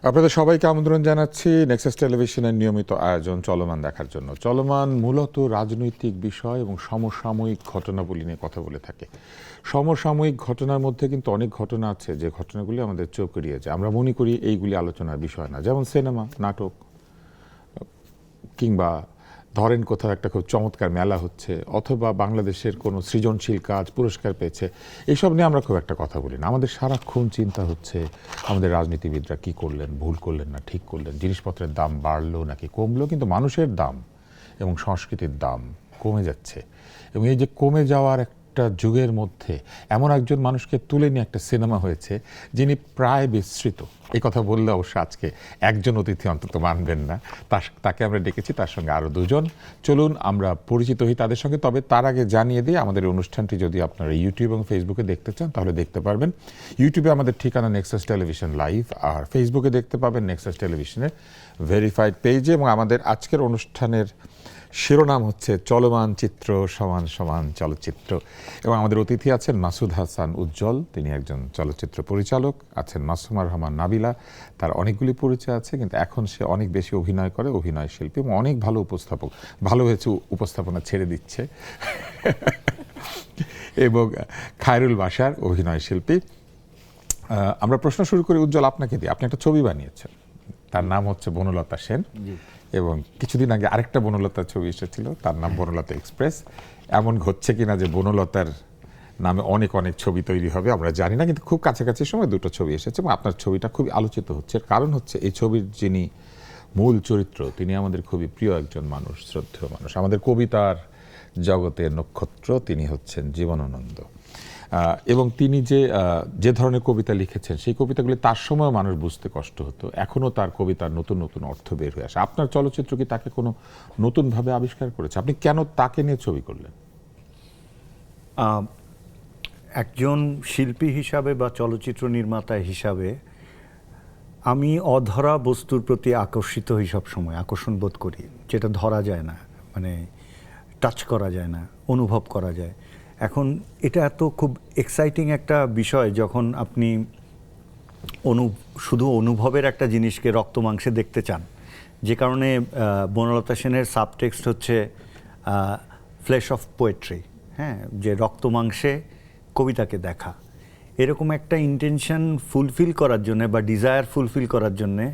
আপনাদের সবাইকে আমন্ত্রণ জানাচ্ছি নেক্সাস টেলিভিশনের নিয়মিত আয়োজন চলমান দেখার জন্য। চলমান মূলত রাজনৈতিক বিষয় এবং সমসাময়িক ঘটনাবলী নিয়ে কথা বলে থাকে। সমসাময়িক ঘটনার মধ্যে কিন্তু অনেক ঘটনা আছে যে ঘটনাগুলি আমাদের চোখ এড়িয়ে যায়। আমরা মনে করি এইগুলি আলোচনার বিষয় না, যেমন সিনেমা, নাটক, কিংবা ধরেন কোথাও একটা খুব চমৎকার মেলা হচ্ছে, অথবা বাংলাদেশের কোনো সৃজনশীল কাজ পুরস্কার পেয়েছে, এইসব নিয়ে আমরা খুব একটা কথা বলি না। আমাদের সারাক্ষণ চিন্তা হচ্ছে আমাদের রাজনীতিবিদরা কি করলেন, ভুল করলেন না ঠিক করলেন, জিনিসপত্রের দাম বাড়লো নাকি কমলো। কিন্তু মানুষের দাম এবং সংস্কৃতির দাম কমে যাচ্ছে, এবং এই যে কমে যাওয়ার একটা যুগের মধ্যে এমন একজন মানুষকে তুলে নিয়ে একটা সিনেমা হয়েছে যিনি প্রায় বিস্মৃত। এই কথা বললে অবশ্য আজকে একজন অতিথি অন্তত মানবেন না, তাকে আমরা ডেকেছি, তার সঙ্গে আরও দুজন। চলুন আমরা পরিচিত হই তাদের সঙ্গে। তবে তার আগে জানিয়ে দিই, আমাদের এই অনুষ্ঠানটি যদি আপনারা ইউটিউব এবং ফেসবুকে দেখতে চান তাহলে দেখতে পারবেন। ইউটিউবে আমাদের ঠিকানা নেক্সাস টেলিভিশন লাইভ, আর ফেসবুকে দেখতে পাবেন নেক্সাস টেলিভিশনের ভেরিফাইড পেজে। এবং আমাদের আজকের অনুষ্ঠানের শিরোনাম হচ্ছে চলমান চিত্র সমান সমান চলচ্চিত্র, এবং আমাদের অতিথি আছেন মাসুদ হাসান উজ্জ্বল, তিনি একজন চলচ্চিত্র পরিচালক। আছেন মাসুমা রহমান নাবিলা, তার অনেকগুলি পরিচয় আছে, কিন্তু এখন সে অনেক বেশি অভিনয় করে, অভিনয় শিল্পী এবং অনেক ভালো উপস্থাপক। ভালো হয়েছে উপস্থাপনা ছেড়ে দিচ্ছে। এবং খায়রুল বাশার, অভিনয় শিল্পী। আমরা প্রশ্ন শুরু করি উজ্জ্বল আপনাকে দিয়ে। আপনি একটা ছবি বানিয়েছেন, তার নাম হচ্ছে বনলতা সেন, এবং কিছুদিন আগে আরেকটা বনলতার ছবি এসেছিল, তার নাম বনলতা এক্সপ্রেস। এমন ঘটছে কিনা যে বনলতার নামে অনেক অনেক ছবি তৈরি হবে আমরা জানি না, কিন্তু খুব কাছাকাছি সময় দুটো ছবি এসেছে এবং আপনার ছবিটা খুবই আলোচিত হচ্ছে। কারণ হচ্ছে এই ছবির যিনি মূল চরিত্র তিনি আমাদের খুবই প্রিয় একজন মানুষ, শ্রদ্ধেয় মানুষ, আমাদের কবিতার জগতের নক্ষত্র, তিনি হচ্ছেন জীবনানন্দ। এবং তিনি যে ধরনের কবিতা লিখেছেন সেই কবিতাগুলি তার সময় মানুষ বুঝতে কষ্ট হতো, এখনও তার কবিতার নতুন নতুন অর্থ বের হয়ে আসে। আপনার চলচ্চিত্র কি তাকে কোনো নতুনভাবে আবিষ্কার করেছে? আপনি কেন তাকে নিয়ে ছবি করলেন? একজন শিল্পী হিসাবে বা চলচ্চিত্র নির্মাতা হিসাবে আমি অধরা বস্তুর প্রতি আকর্ষিত হই, সবসময় আকর্ষণ বোধ করি, যেটা ধরা যায় না, মানে টাচ করা যায় না, অনুভব করা যায়। এখন এটা এত খুব এক্সাইটিং একটা বিষয় যখন আপনি শুধু অনুভবের একটা জিনিসকে রক্ত মাংসে দেখতে চান, যে কারণে বনলতা সেনের সাবটেক্সট হচ্ছে ফ্লেশ অফ পোয়েট্রি, হ্যাঁ, যে রক্ত মাংসে কবিতাকে দেখা। এরকম একটা ইন্টেনশন ফুলফিল করার জন্যে বা ডিজায়ার ফুলফিল করার জন্যে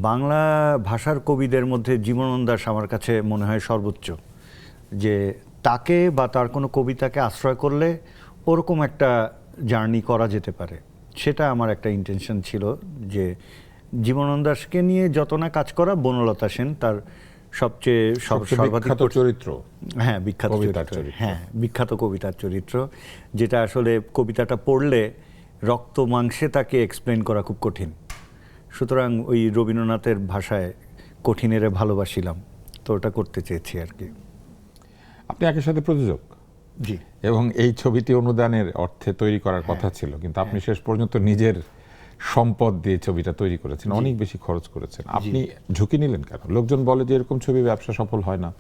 বাংলা ভাষার কবিদের মধ্যে জীবনানন্দ দাশ আমার কাছে মনে হয় সর্বোচ্চ, যে তাকে বা তার কোনো কবিতাকে আশ্রয় করলে ওরকম একটা জার্নি করা যেতে পারে। সেটা আমার একটা ইন্টেনশন ছিল, যে জীবনানন্দ দাশকে নিয়ে যত না কাজ করা, বনলতা সেন তার সবচেয়ে সর্বাধিক চরিত্র, হ্যাঁ বিখ্যাত চরিত্র, হ্যাঁ বিখ্যাত কবিতার চরিত্র, যেটা আসলে কবিতাটা পড়লে রক্ত মাংসে তাকে এক্সপ্লেন করা খুব কঠিন। সুতরাং ওই রবীন্দ্রনাথের ভাষায় কঠিনেরে ভালোবাসিলাম, তো ওটা করতে চেয়েছি আর কি। আপনি একই সাথে প্রযোজক, জি, এবং এই ছবিটি অনুদানের অর্থে তৈরি করার কথা ছিল, কিন্তু আপনি শেষ পর্যন্ত নিজের সম্পদ দিয়ে ছবিটা তৈরি করেছেন, অনেক বেশি খরচ করেছেন। আপনি ঝুঁকি নিলেন কেন? লোকজন বলে যে এরকম ছবি ব্যবসা সফল হয় না,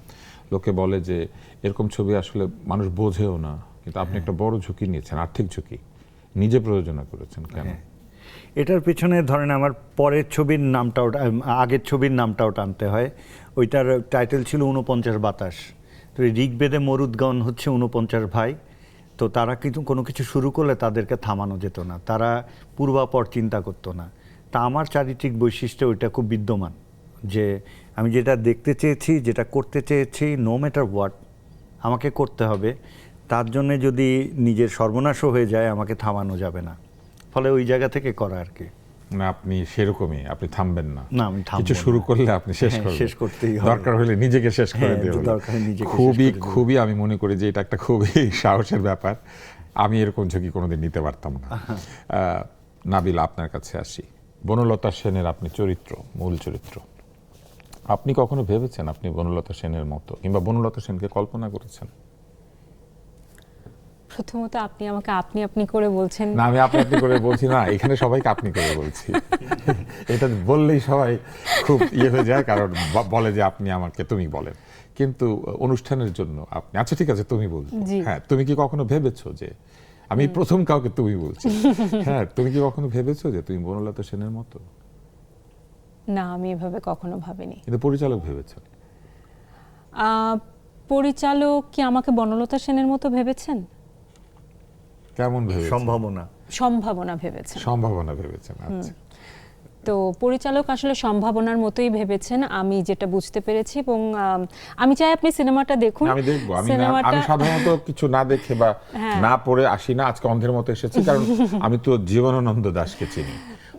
লোকে বলে যে এরকম ছবি আসলে মানুষ বোঝেও না, কিন্তু আপনি একটা বড় ঝুঁকি নিয়েছেন, আর্থিক ঝুঁকি, নিজে প্রযোজনা করেছেন কেন? এটার পেছনে ধরেন আমার পরের ছবির নামটাও, আগের ছবির নামটাও টানতে হয়। ওইটার টাইটেল ছিল 49 বাতাস। তো ঋগ্বেদে মরুদ্গণ হচ্ছে 49 ভাই, তো তারা কিন্তু কোনো কিছু শুরু করলে তাদেরকে থামানো যেত না, তারা পূর্বাপর চিন্তা করতো না। তা আমার চারিত্রিক বৈশিষ্ট্য ওইটা খুব বিদ্যমান, যে আমি যেটা দেখতে চেয়েছি, যেটা করতে চেয়েছি, নো ম্যাটার হোয়াট আমাকে করতে হবে। তার জন্যে যদি নিজের সর্বনাশও হয়ে যায় আমাকে থামানো যাবে না। ফলে ওই জায়গা থেকে করা আর কি। না, আপনি সেরকমই, আপনি থামবেন না, না আমি থামবো কিছু না। শুরু করলে আপনি শেষ করতেই হবে, দরকার হলে নিজেকে শেষ করে হ্যাঁ, দেবেন। দরকার নিজেকে খুবই আমি মনে করি যে এটা একটা খুবই সাহসের ব্যাপার। আমি এরকম ঝুঁকি কোনোদিন নিতে পারতাম না। নাবিলা, আপনার কাছে আসি। বনলতা সেনের আপনি চরিত্র, মূল চরিত্র, আপনি কখনো ভেবেছেন আপনি বনলতা সেনের মতো, কিংবা বনলতা সেনকে কল্পনা করেছেন? প্রথমত আপনি আমাকে আপনি আপনি করে বলছেন না, আমি আপনি আপনি করে বলছি না, এখানে সবাইকে আপনি করে বলছি। এটা বললেই সবাই খুব হয়ে যায়, কারণ বলে যে আপনি আমাকে তুমি বলেন, কিন্তু অনুষ্ঠানের জন্য আপনি, আচ্ছা ঠিক আছে তুমি বলছো। হ্যাঁ, তুমি কি কখনো ভেবেছো যে, আমি প্রথম কাউকে তুমি বলছি, হ্যাঁ তুমি কি কখনো ভেবেছো যে তুমি বনলতা সেনের মতো? না, আমি এভাবে কখনো ভাবিনি। কিন্তু পরিচালক ভেবেছেন। পরিচালক কি আমাকে বনলতা সেনের মতো ভেবেছেন? কেমন ভেবেছেন? সম্ভাবনা ভেবেছেন। সম্ভাবনা ভেবেছেন, আচ্ছা। তো পরিচালক আসলে সম্ভাবনার মতোই ভেবেছেন, আমি যেটা বুঝতে পেরেছি। এবং আমি চাই আপনি সিনেমাটা দেখুন। আমি দেখবো। আমি সাধারণত কিছু না দেখে বা না পড়ে আসি না। আজকে অন্ধের মতো এসেছি, কারণ আমি তো জীবনানন্দ দাশকে চিনি,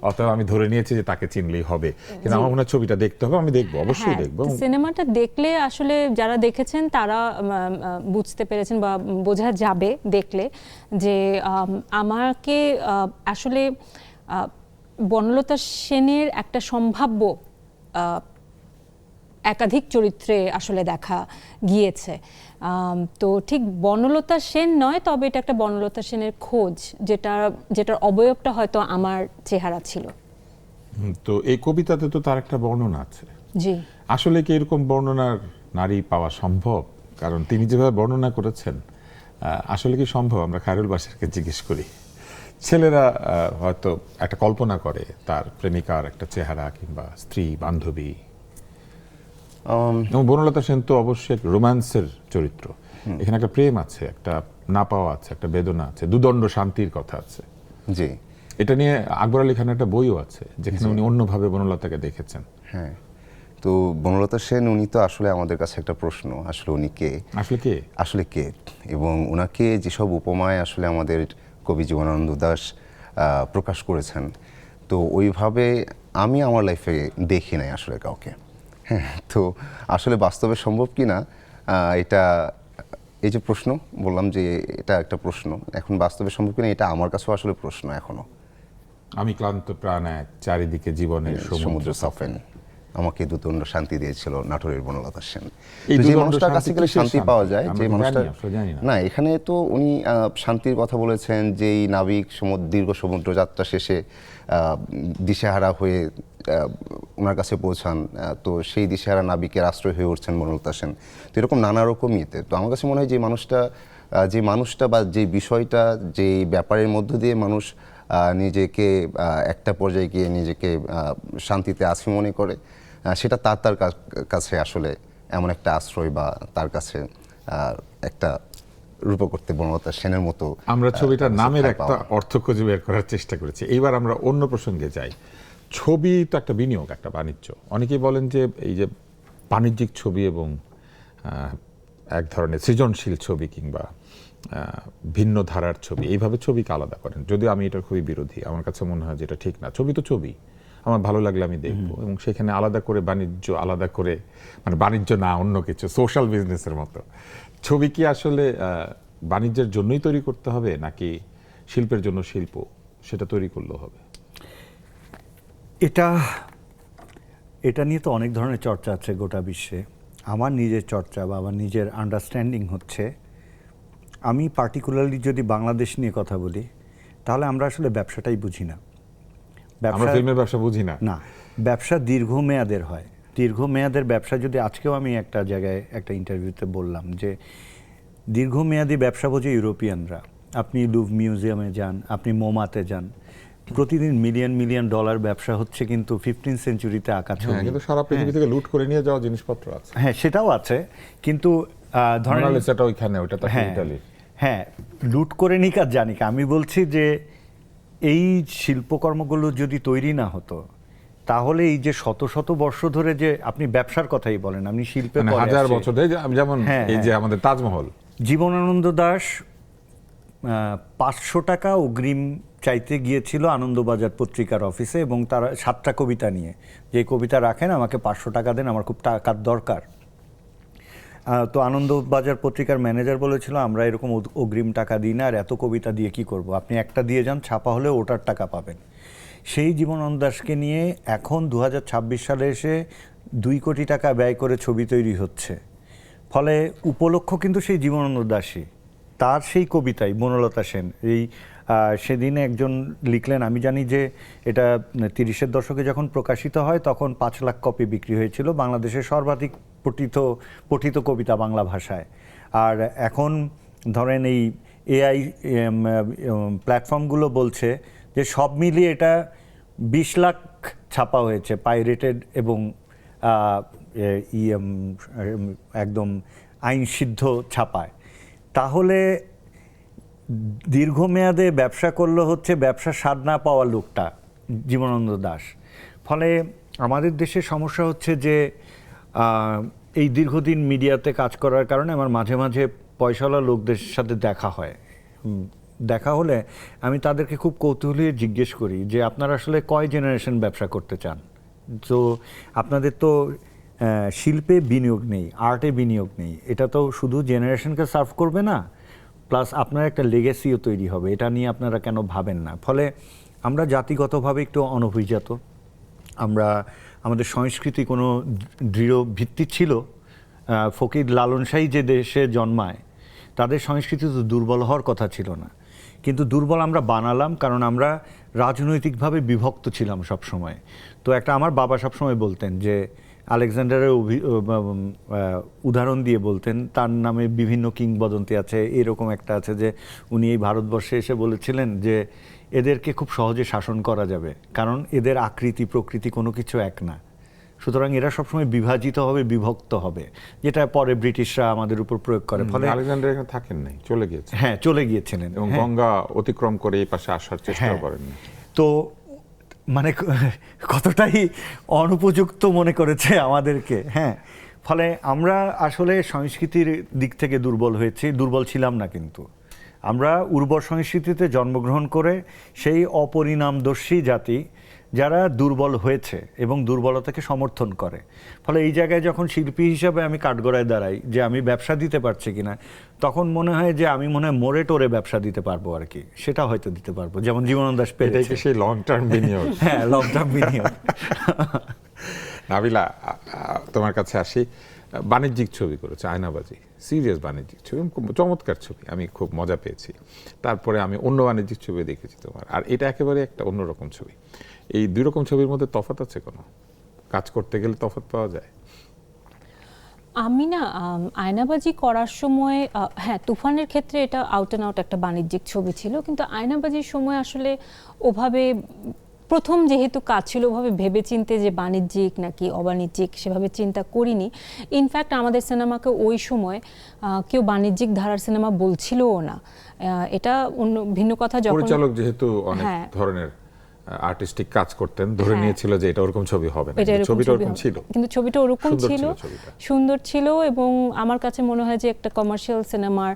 অতএব আমি ধরে নিয়েছি যে তাকে চিনলেই হবে। কিন্তু আমার মনে হয় ছবিটা দেখতে হবে। আমি দেখবো, অবশ্যই দেখবো। সিনেমাটা দেখলে আসলে যারা দেখেছেন তারা বুঝতে পেরেছেন বা বোঝা যাবে দেখলে যে আমাকে আসলে বনলতা সেনের একটা সম্ভাব্য একাধিক চরিত্রে আসলে দেখা গিয়েছে। তো ঠিক বনলতা সেন নয়, তবে এটা একটা বনলতা সেনের খোঁজ, যেটার অবয়বটা হয়তো আমার চেহারা ছিল। তো এই কবিতাতে তো তার একটা বর্ণনা আছে। জি, আসলে কি এরকম বর্ণনার নারী পাওয়া সম্ভব? কারণ তিনি যেভাবে বর্ণনা করেছেন, আসলে কি সম্ভব? আমরা খায়রুল বাশারকে জিজ্ঞেস করি। ছেলেরা হয়তো একটা কল্পনা করে তার প্রেমিকার একটা চেহারা কিংবা স্ত্রী, বান্ধবী। এবং বনলতা সেন তো অবশ্যই এক রোম্যান্সের চরিত্র। এখানে একটা প্রেম আছে, একটা না পাওয়া আছে, একটা বেদনা আছে, দুদণ্ড শান্তির কথা আছে। জি, এটা নিয়ে আকবর আলী খানের একটা বইও আছে, যেখানে উনি অন্যভাবে বনলতাকে দেখেছেন। হ্যাঁ। তো বনলতা সেন উনি তো আসলে আমাদের কাছে একটা প্রশ্ন, আসলে উনি কে, আসলে কে, এবং ওনাকে যেসব উপমায় আসলে আমাদের কবি জীবনানন্দ দাশ প্রকাশ করেছেন, তো ওইভাবে আমি আমার লাইফে দেখি নাই আসলে কাউকে। হ্যাঁ, তো আসলে বাস্তবে সম্ভব কি না এটা, এই যে প্রশ্ন বললাম যে এটা একটা প্রশ্ন, এখন বাস্তবে সম্ভব কিনা এটা আমার কাছেও আসলে প্রশ্ন এখনো। আমি ক্লান্ত প্রাণ এক, চারিদিকে জীবনের সমুদ্র সাফেন, আমাকে দুদণ্ড শান্তি দিয়েছিল নাটোরের বনলতা সেন। এই যে মানুষটার কাছে গেলে শান্তি পাওয়া যায়, যে মানুষটা না, এখানে তো উনি শান্তির কথা বলেছেন, যেই নাবিক দীর্ঘ সমুদ্র যাত্রা শেষে দিশেহারা হয়ে ওনার কাছে পৌঁছান, তো সেই দিশেহারা নাবিকের আশ্রয় হয়ে উঠছেন বনলতা সেন। তো এরকম নানা রকম ইয়েতে তো আমার কাছে মনে হয় যে মানুষটা বা যে বিষয়টা, যে ব্যাপারের মধ্য দিয়ে মানুষ নিজেকে একটা পর্যায়ে গিয়ে নিজেকে শান্তিতে আছি মনে করে, সেটা তার কাছে আসলে এমন একটা আশ্রয় বা তার কাছে একটা রূপ করতে বনলতা সেনের মতো। আমরা ছবিটার নামের একটা অর্থ খুঁজে বের করার চেষ্টা করেছি। এইবার আমরা অন্য প্রসঙ্গে যাই। ছবি তো একটা বিনিয়োগ, একটা বাণিজ্য। অনেকেই বলেন যে এই যে বাণিজ্যিক ছবি এবং এক ধরনের সৃজনশীল ছবি কিংবা ভিন্ন ধারার ছবি, এইভাবে ছবিকে আলাদা করেন। যদিও আমি এটার খুবই বিরোধী। আমার কাছে মনে হয় যে এটা ঠিক না। ছবি তো ছবি, আমার ভালো লাগলে আমি দেখবো, এবং সেখানে আলাদা করে বাণিজ্য, আলাদা করে মানে বাণিজ্য না অন্য কিছু, সোশ্যাল বিজনেসের মতো। ছবি কি আসলে বাণিজ্যের জন্যই তৈরি করতে হবে, নাকি শিল্পের জন্য শিল্প সেটা তৈরি করলেও হবে? এটা নিয়ে তো অনেক ধরনের চর্চা আছে গোটা বিশ্বে। আমার নিজের চর্চা বা আমার নিজের আন্ডারস্ট্যান্ডিং হচ্ছে, আমি পার্টিকুলারলি যদি বাংলাদেশ নিয়ে কথা বলি, তাহলে আমরা আসলে ব্যবসাটাই বুঝি না। আমরা ফিল্মের ব্যবসা বুঝি না। না, ব্যবসা দীর্ঘমেয়াদের হয়। দীর্ঘমেয়াদের ব্যবসা যদি, আজকেও আমি একটা জায়গায় একটা ইন্টারভিউতে বললাম যে দীর্ঘমেয়াদী ব্যবসা বোঝে ইউরোপিয়ানরা। আপনি লুভ মিউজিয়ামে যান, আপনি মোমাতে যান, প্রতিদিন মিলিয়ন মিলিয়ন ডলার ব্যবসা হচ্ছে, কিন্তু 15 সেঞ্চুরিতে আঁকা ছবি, কিন্তু সারা পৃথিবী থেকে লুট করে নিয়ে যাওয়া জিনিসপত্র আছে। হ্যাঁ, সেটাও আছে, কিন্তু ধরেন সেটা ওইখানে, ওটা তো ইতালির। হ্যাঁ, লুট করে নিক আর জানিক। আমি বলছি যে এই শিল্পকর্মগুলো যদি তৈরি না হতো, তাহলে এই যে শত শত বর্ষ ধরে যে আপনি ব্যবসার কথাই বলেন, আপনি শিল্পে হাজার বছর ধরে, যেমন এই যে আমাদের তাজমহল, জীবনানন্দ দাশ 500 টাকা অগ্রিম চাইতে গিয়েছিল আনন্দবাজার পত্রিকার অফিসে, এবং তারা 7টা কবিতা নিয়ে, যে কবিতা রাখেন আমাকে 500 টাকা দেন, আমার খুব টাকার দরকার। তো আনন্দবাজার পত্রিকার ম্যানেজার বলেছিল, আমরা এরকম অগ্রিম টাকা দিই না, আর এত কবিতা দিয়ে কি করব, আপনি একটা দিয়ে যান, ছাপা হলে ওটার টাকা পাবেন। সেই জীবনানন্দ দাশকে নিয়ে এখন 2026 সালে এসে 2 কোটি টাকা ব্যয় করে ছবি তৈরি হচ্ছে। ফলে উপলক্ষ কিন্তু সেই জীবনানন্দ দাশই, তার সেই কবিতাই বনলতা সেন। এই সেদিনে একজন লিখলেন, আমি জানি যে এটা 30-এর দশকে যখন প্রকাশিত হয় তখন 5 লাখ কপি বিক্রি হয়েছিল, বাংলাদেশের সর্বাধিক পঠিত কবিতা বাংলা ভাষায়। আর এখন ধরেন এই এআই প্ল্যাটফর্মগুলো বলছে যে সব মিলিয়ে এটা 20 লাখ ছাপা হয়েছে পাইরেটেড এবং একদম আইনসিদ্ধ ছাপায়, তাহলে দীর্ঘমেয়াদে ব্যবসা করলো হচ্ছে ব্যবসার স্বাদ না পাওয়া লোকটা জীবনানন্দ দাশ। ফলে আমাদের দেশে সমস্যা হচ্ছে যে এই দীর্ঘদিন মিডিয়াতে কাজ করার কারণে আমার মাঝে মাঝে পয়সাওয়ালা লোকদের সাথে দেখা হয়। দেখা হলে আমি তাদেরকে খুব কৌতূহলী জিজ্ঞেস করি যে আপনারা আসলে কয় জেনারেশন ব্যবসা করতে চান। তো আপনাদের তো শিল্পে বিনিয়োগ নেই, আর্টে বিনিয়োগ নেই, এটা তো শুধু জেনারেশনকে সার্ভ করবে না, প্লাস আপনার একটা লেগেসিও তৈরি হবে, এটা নিয়ে আপনারা কেন ভাবেন না? ফলে আমরা জাতিগতভাবে একটু অনভিজাত, আমরা আমাদের সংস্কৃতি কোনো দৃঢ় ভিত্তি ছিল। ফকির লালন শাহী যে দেশে জন্মায় তাদের সংস্কৃতি তো দুর্বল হওয়ার কথা ছিল না, কিন্তু দুর্বল আমরা বানালাম কারণ আমরা রাজনৈতিকভাবে বিভক্ত ছিলাম সব সময়। তো একটা আমার বাবা সবসময় বলতেন যে আলেকজান্ডারের উদাহরণ দিয়ে বলতেন, তার নামে বিভিন্ন কিংবদন্তি আছে, এরকম একটা আছে যে উনি এই ভারতবর্ষে এসে বলেছিলেন যে এদেরকে খুব সহজে শাসন করা যাবে কারণ এদের আকৃতি প্রকৃতি কোনো কিছু এক না, সুতরাং এরা সবসময় বিভাজিত হবে, বিভক্ত হবে, যেটা পরে ব্রিটিশরা আমাদের উপর প্রয়োগ করে। ফলে আলেকজান্ডার এখানে থাকেন নাই, চলে গিয়েছে। হ্যাঁ, চলে গিয়েছিলেন এবং গঙ্গা অতিক্রম করে এই পাশে আসার চেষ্টা করেন। তো মানে কতটাই অনুপযুক্ত মনে করেছে আমাদেরকে। হ্যাঁ, ফলে আমরা আসলে সংস্কৃতির দিক থেকে দুর্বল হয়েছি, দুর্বল ছিলাম না, কিন্তু আমরা উর্বর সংস্কৃতিতে জন্মগ্রহণ করে সেই অপরিণামদর্শী জাতি যারা দুর্বল হয়েছে এবং দুর্বলতাকে সমর্থন করে। ফলে এই জায়গায় যখন শিল্পী হিসাবে আমি কাঠগড়ায় দাঁড়াই যে আমি ব্যবসা দিতে পারছি কিনা, তখন মনে হয় যে আমি মনে হয় মোড়ে টোরে ব্যবসা দিতে পারবো আর কি, সেটা হয়তো দিতে পারবো, যেমন জীবনানন্দ দাশ পেরেছে। সেই লং টার্ম বিনিয়োগ। হ্যাঁ, লং টার্ম বিনিয়োগ। নাবিলা, তোমার কাছে আসি। বাণিজ্যিক ছবি করেছে, আয়নাবাজি, সিরিয়াস বাণিজ্যিক ছবি, চমৎকার ছবি, আমি খুব মজা পেয়েছি। তারপরে আমি অন্য বাণিজ্যিক ছবি দেখেছি তোমার, আর এটা একেবারে একটা অন্যরকম ছবি। এই দুই রকম ছবির মধ্যে তফাৎ আছে কোনো? কাজ করতে গেলে তফাৎ পাওয়া যায়? আমি না আয়নাবাজি করার সময়, হ্যাঁ, তুফানের ক্ষেত্রে এটা আউট অ্যান্ড আউট একটা বাণিজ্যিক ছবি ছিল, কিন্তু আয়নাবাজির সময় আসলে ওভাবে প্রথম যেহেতু কাজ ছিল ওভাবে ভেবেচিন্তে যে বাণিজ্যিক নাকি অবাণিজ্যিক সেভাবে চিন্তা করিনি। ইনফ্যাক্ট আমাদের সিনেমাকে ওই সময় কেউ বাণিজ্যিক ধারার সিনেমা বলছিলও না। এটা অন্য ভিন্ন কথা। যখন পরিচালক যেহেতু অনেক ধরনের আর্টিস্টিক কাজ করতেন, ধরে নিয়েছিল যে এটা ওরকম ছবি হবে না, ছবিটা ওরকম ছিল, কিন্তু ছবিটা ওরকম ছিল, সুন্দর ছিল। এবং আমার কাছে মনে হয় যে একটা কমার্শিয়াল সিনেমার